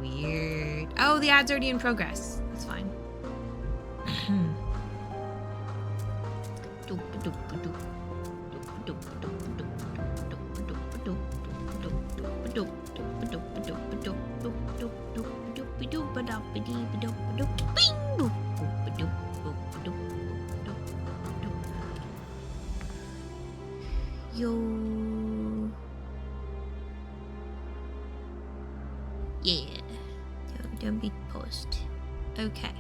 Weird. Oh, the ad's already in progress. That's fine. Yo. Yeah. Yo, don't be post. Okay.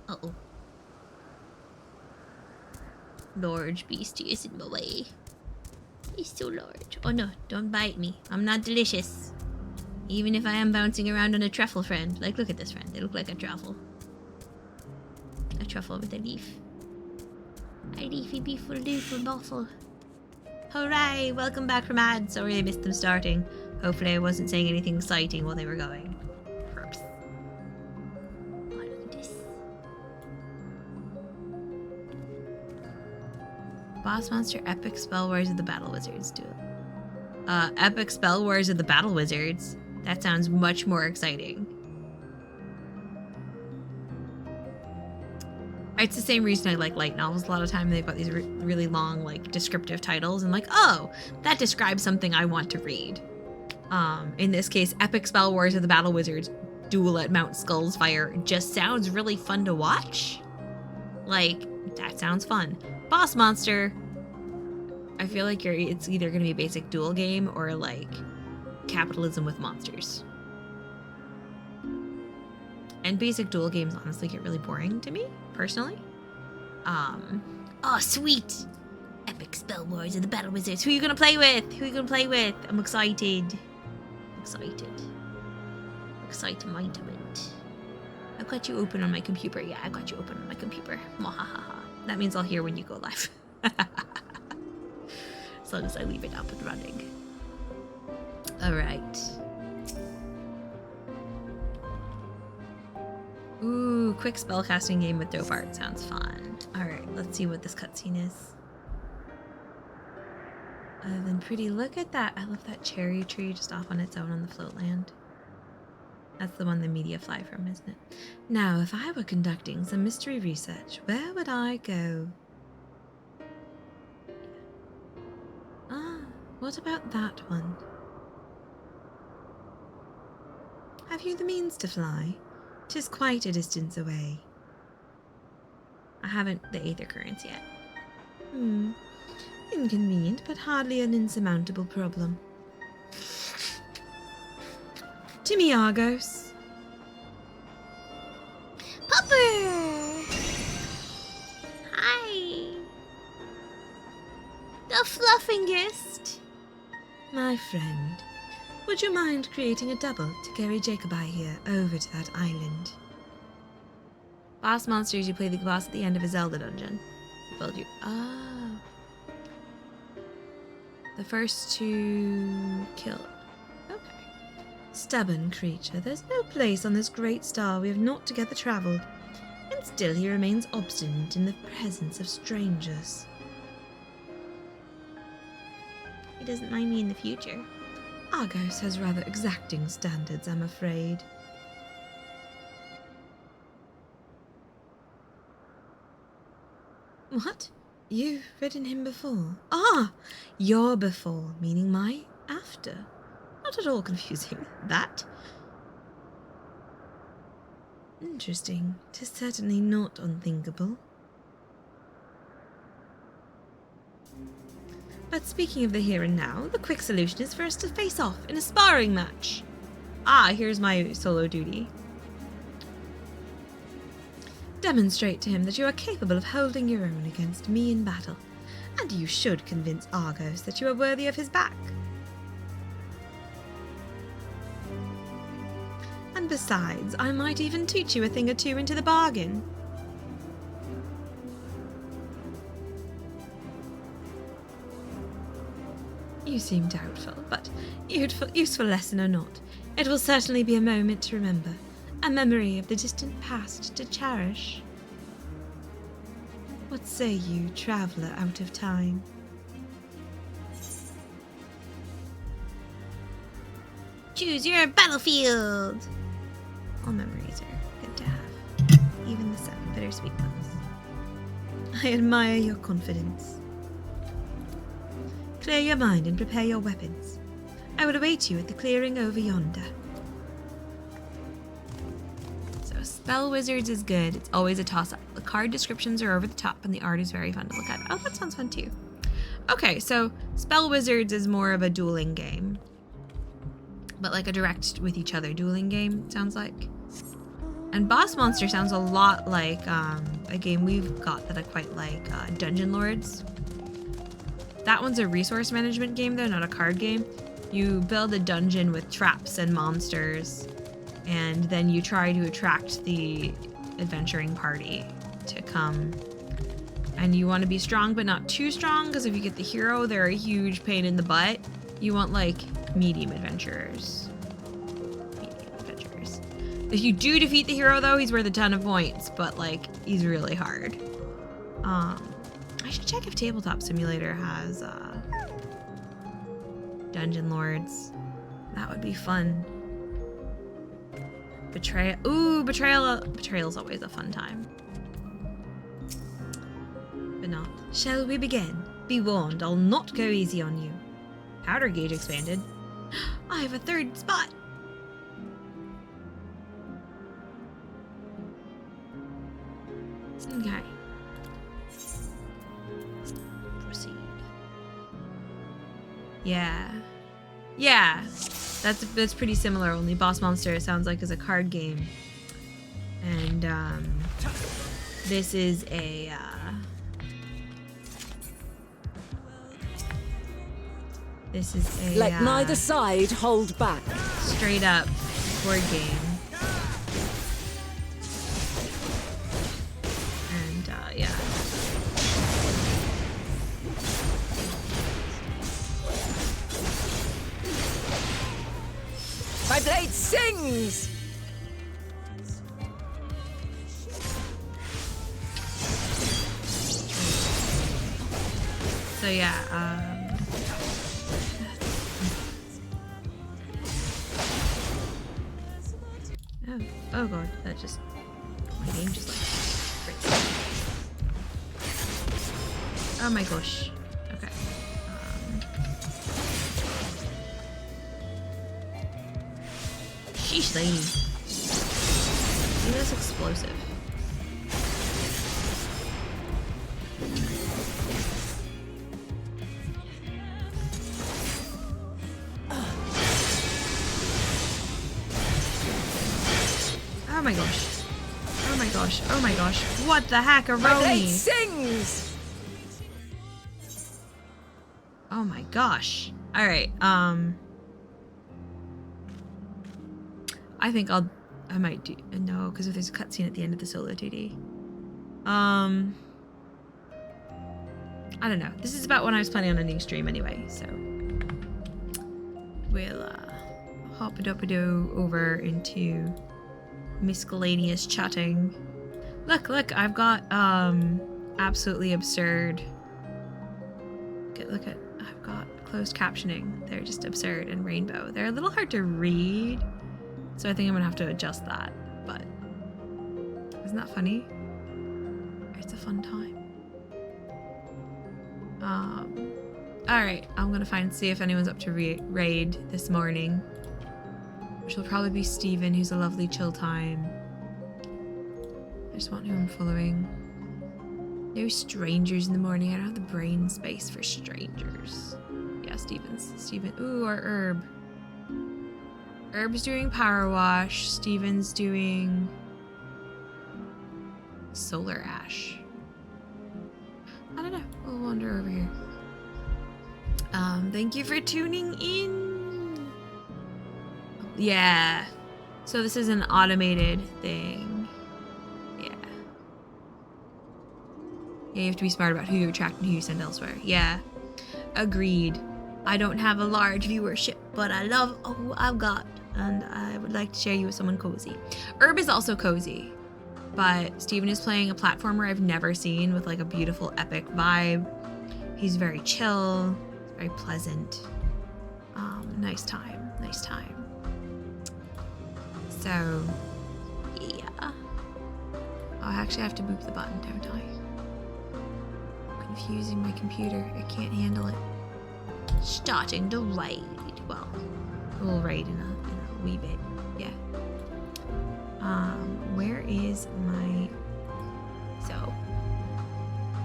Uh-oh. Large beastie is in my way. It's so large. Oh no, don't bite me. I'm not delicious. Even if I am bouncing around on a truffle, friend. Like, look at this, friend. They look like a truffle. A truffle with a leaf. A leafy, beautiful, leafy bottle. Hooray! Welcome back from ads. Sorry I missed them starting. Hopefully I wasn't saying anything exciting while they were going. Perps. Oh, look at this. Boss monster, epic spell wars of the battle wizards duel. Epic spell wars of the battle wizards. That sounds much more exciting. It's the same reason I like light novels a lot of time. They've got these really long, like, descriptive titles. And like, oh, that describes something I want to read. In this case, Epic Spell Wars of the Battle Wizards Duel at Mount Skull's Fire just sounds really fun to watch. Like, that sounds fun. Boss Monster, I feel like it's either going to be a basic duel game or, like, capitalism with monsters. And basic duel games honestly get really boring to me, personally. Oh, sweet. Epic Spell Wars of the Battle Wizards. Who are you gonna play with? Who are you gonna play with? I'm excited. Excitement. I've got you open on my computer. Yeah, I've got you open on my computer. Mwahaha. That means I'll hear when you go live. As long as I leave it up and running. Alright. Ooh, quick spellcasting game with dope art. Sounds fun. Alright, let's see what this cutscene is. Other than pretty, look at that. I love that cherry tree just off on its own on the floatland. That's the one the media fly from, isn't it? Now, if I were conducting some mystery research, where would I go? Ah, what about that one? Have you the means to fly? 'Tis quite a distance away. I haven't the Aether Currents yet. Inconvenient, but hardly an insurmountable problem. To me, Argos. Popper! Hi! The Fluffingest! My friend, would you mind creating a double to carry Jacobi here over to that island? Boss monsters, you play the boss at the end of a Zelda dungeon. Build you. Oh. The first to kill. Okay. Stubborn creature, there's no place on this great star we have not together travelled, and still he remains obstinate in the presence of strangers. He doesn't mind me in the future. Argos has rather exacting standards, I'm afraid. What? You've ridden him before? Ah! Your before, meaning my after. Not at all confusing, that. Interesting. 'Tis certainly not unthinkable. But speaking of the here and now, the quick solution is for us to face off in a sparring match. Ah, here's my solo duty. Demonstrate to him that you are capable of holding your own against me in battle, and you should convince Argos that you are worthy of his back. And besides, I might even teach you a thing or two into the bargain. You seem doubtful, but useful lesson or not, it will certainly be a moment to remember. A memory of the distant past to cherish. What say you, traveller out of time? Choose your battlefield! All memories are good to have, even the sad, bittersweet ones. I admire your confidence. Clear your mind and prepare your weapons. I will await you at the clearing over yonder. Spell Wizards is good. It's always a toss-up. The card descriptions are over the top and the art is very fun to look at. Oh, that sounds fun too. Okay, so Spell Wizards is more of a dueling game. But like a direct with each other dueling game, it sounds like. And Boss Monster sounds a lot like a game we've got that I quite like, Dungeon Lords. That one's a resource management game though, not a card game. You build a dungeon with traps and monsters, and then you try to attract the adventuring party to come. And you want to be strong, but not too strong, because if you get the hero, they're a huge pain in the butt. You want, like, medium adventurers. Medium adventurers. If you do defeat the hero, though, he's worth a ton of points, but, like, he's really hard. I should check if Tabletop Simulator has, Dungeon Lords. That would be fun. Betrayal. Ooh, Betrayal's always a fun time. But not. Shall we begin? Be warned, I'll not go easy on you. Powder gauge expanded. I have a third spot. Okay. Proceed. Yeah. Yeah. That's pretty similar, only Boss Monster it sounds like is a card game. And this is a Let neither side hold back. Straight up board game. And yeah. My blade sings! So yeah, oh god, that just, my game just like, oh my gosh, okay, sheesh lady, see that's explosive. Oh my gosh. Oh my gosh. Oh my gosh. What the heck, a My blade Roni? sings! Oh my gosh. Alright, I think I might do, no, because if there's a cutscene at the end of the solo 2D. I don't know. This is about when I was planning on ending stream anyway, so. We'll, hop-a-doop-a-doo over into miscellaneous chatting. Look, I've got absolutely absurd. Look at I've got closed captioning. They're just absurd and rainbow. They're a little hard to read, so I think I'm gonna have to adjust that. But isn't that funny? It's a fun time. All right, I'm gonna see if anyone's up to raid this morning. Which will probably be Steven, who's a lovely chill time. I just want who I'm following. No strangers in the morning. I don't have the brain space for strangers. Yeah, Steven. Ooh, our Herb. Herb's doing Power Wash. Steven's doing Solar Ash. I don't know. We'll wander over here. Thank you for tuning in. Yeah. So this is an automated thing. Yeah. Yeah, you have to be smart about who you attract and who you send elsewhere. Yeah. Agreed. I don't have a large viewership, but I love who I've got, and I would like to share you with someone cozy. Herb is also cozy, but Steven is playing a platformer I've never seen with like a beautiful epic vibe. He's very chill, very pleasant. Nice time. So, yeah. Oh, I actually have to boop the button, don't I? Confusing my computer. I can't handle it. Starting to raid. Well, we'll raid in a wee bit. Yeah. Where is my... So,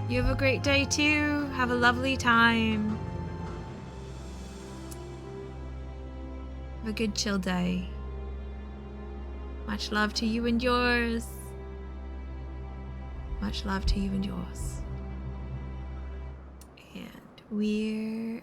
you have a great day too. Have a lovely time. Have a good chill day. Much love to you and yours. Much love to you and yours. And We're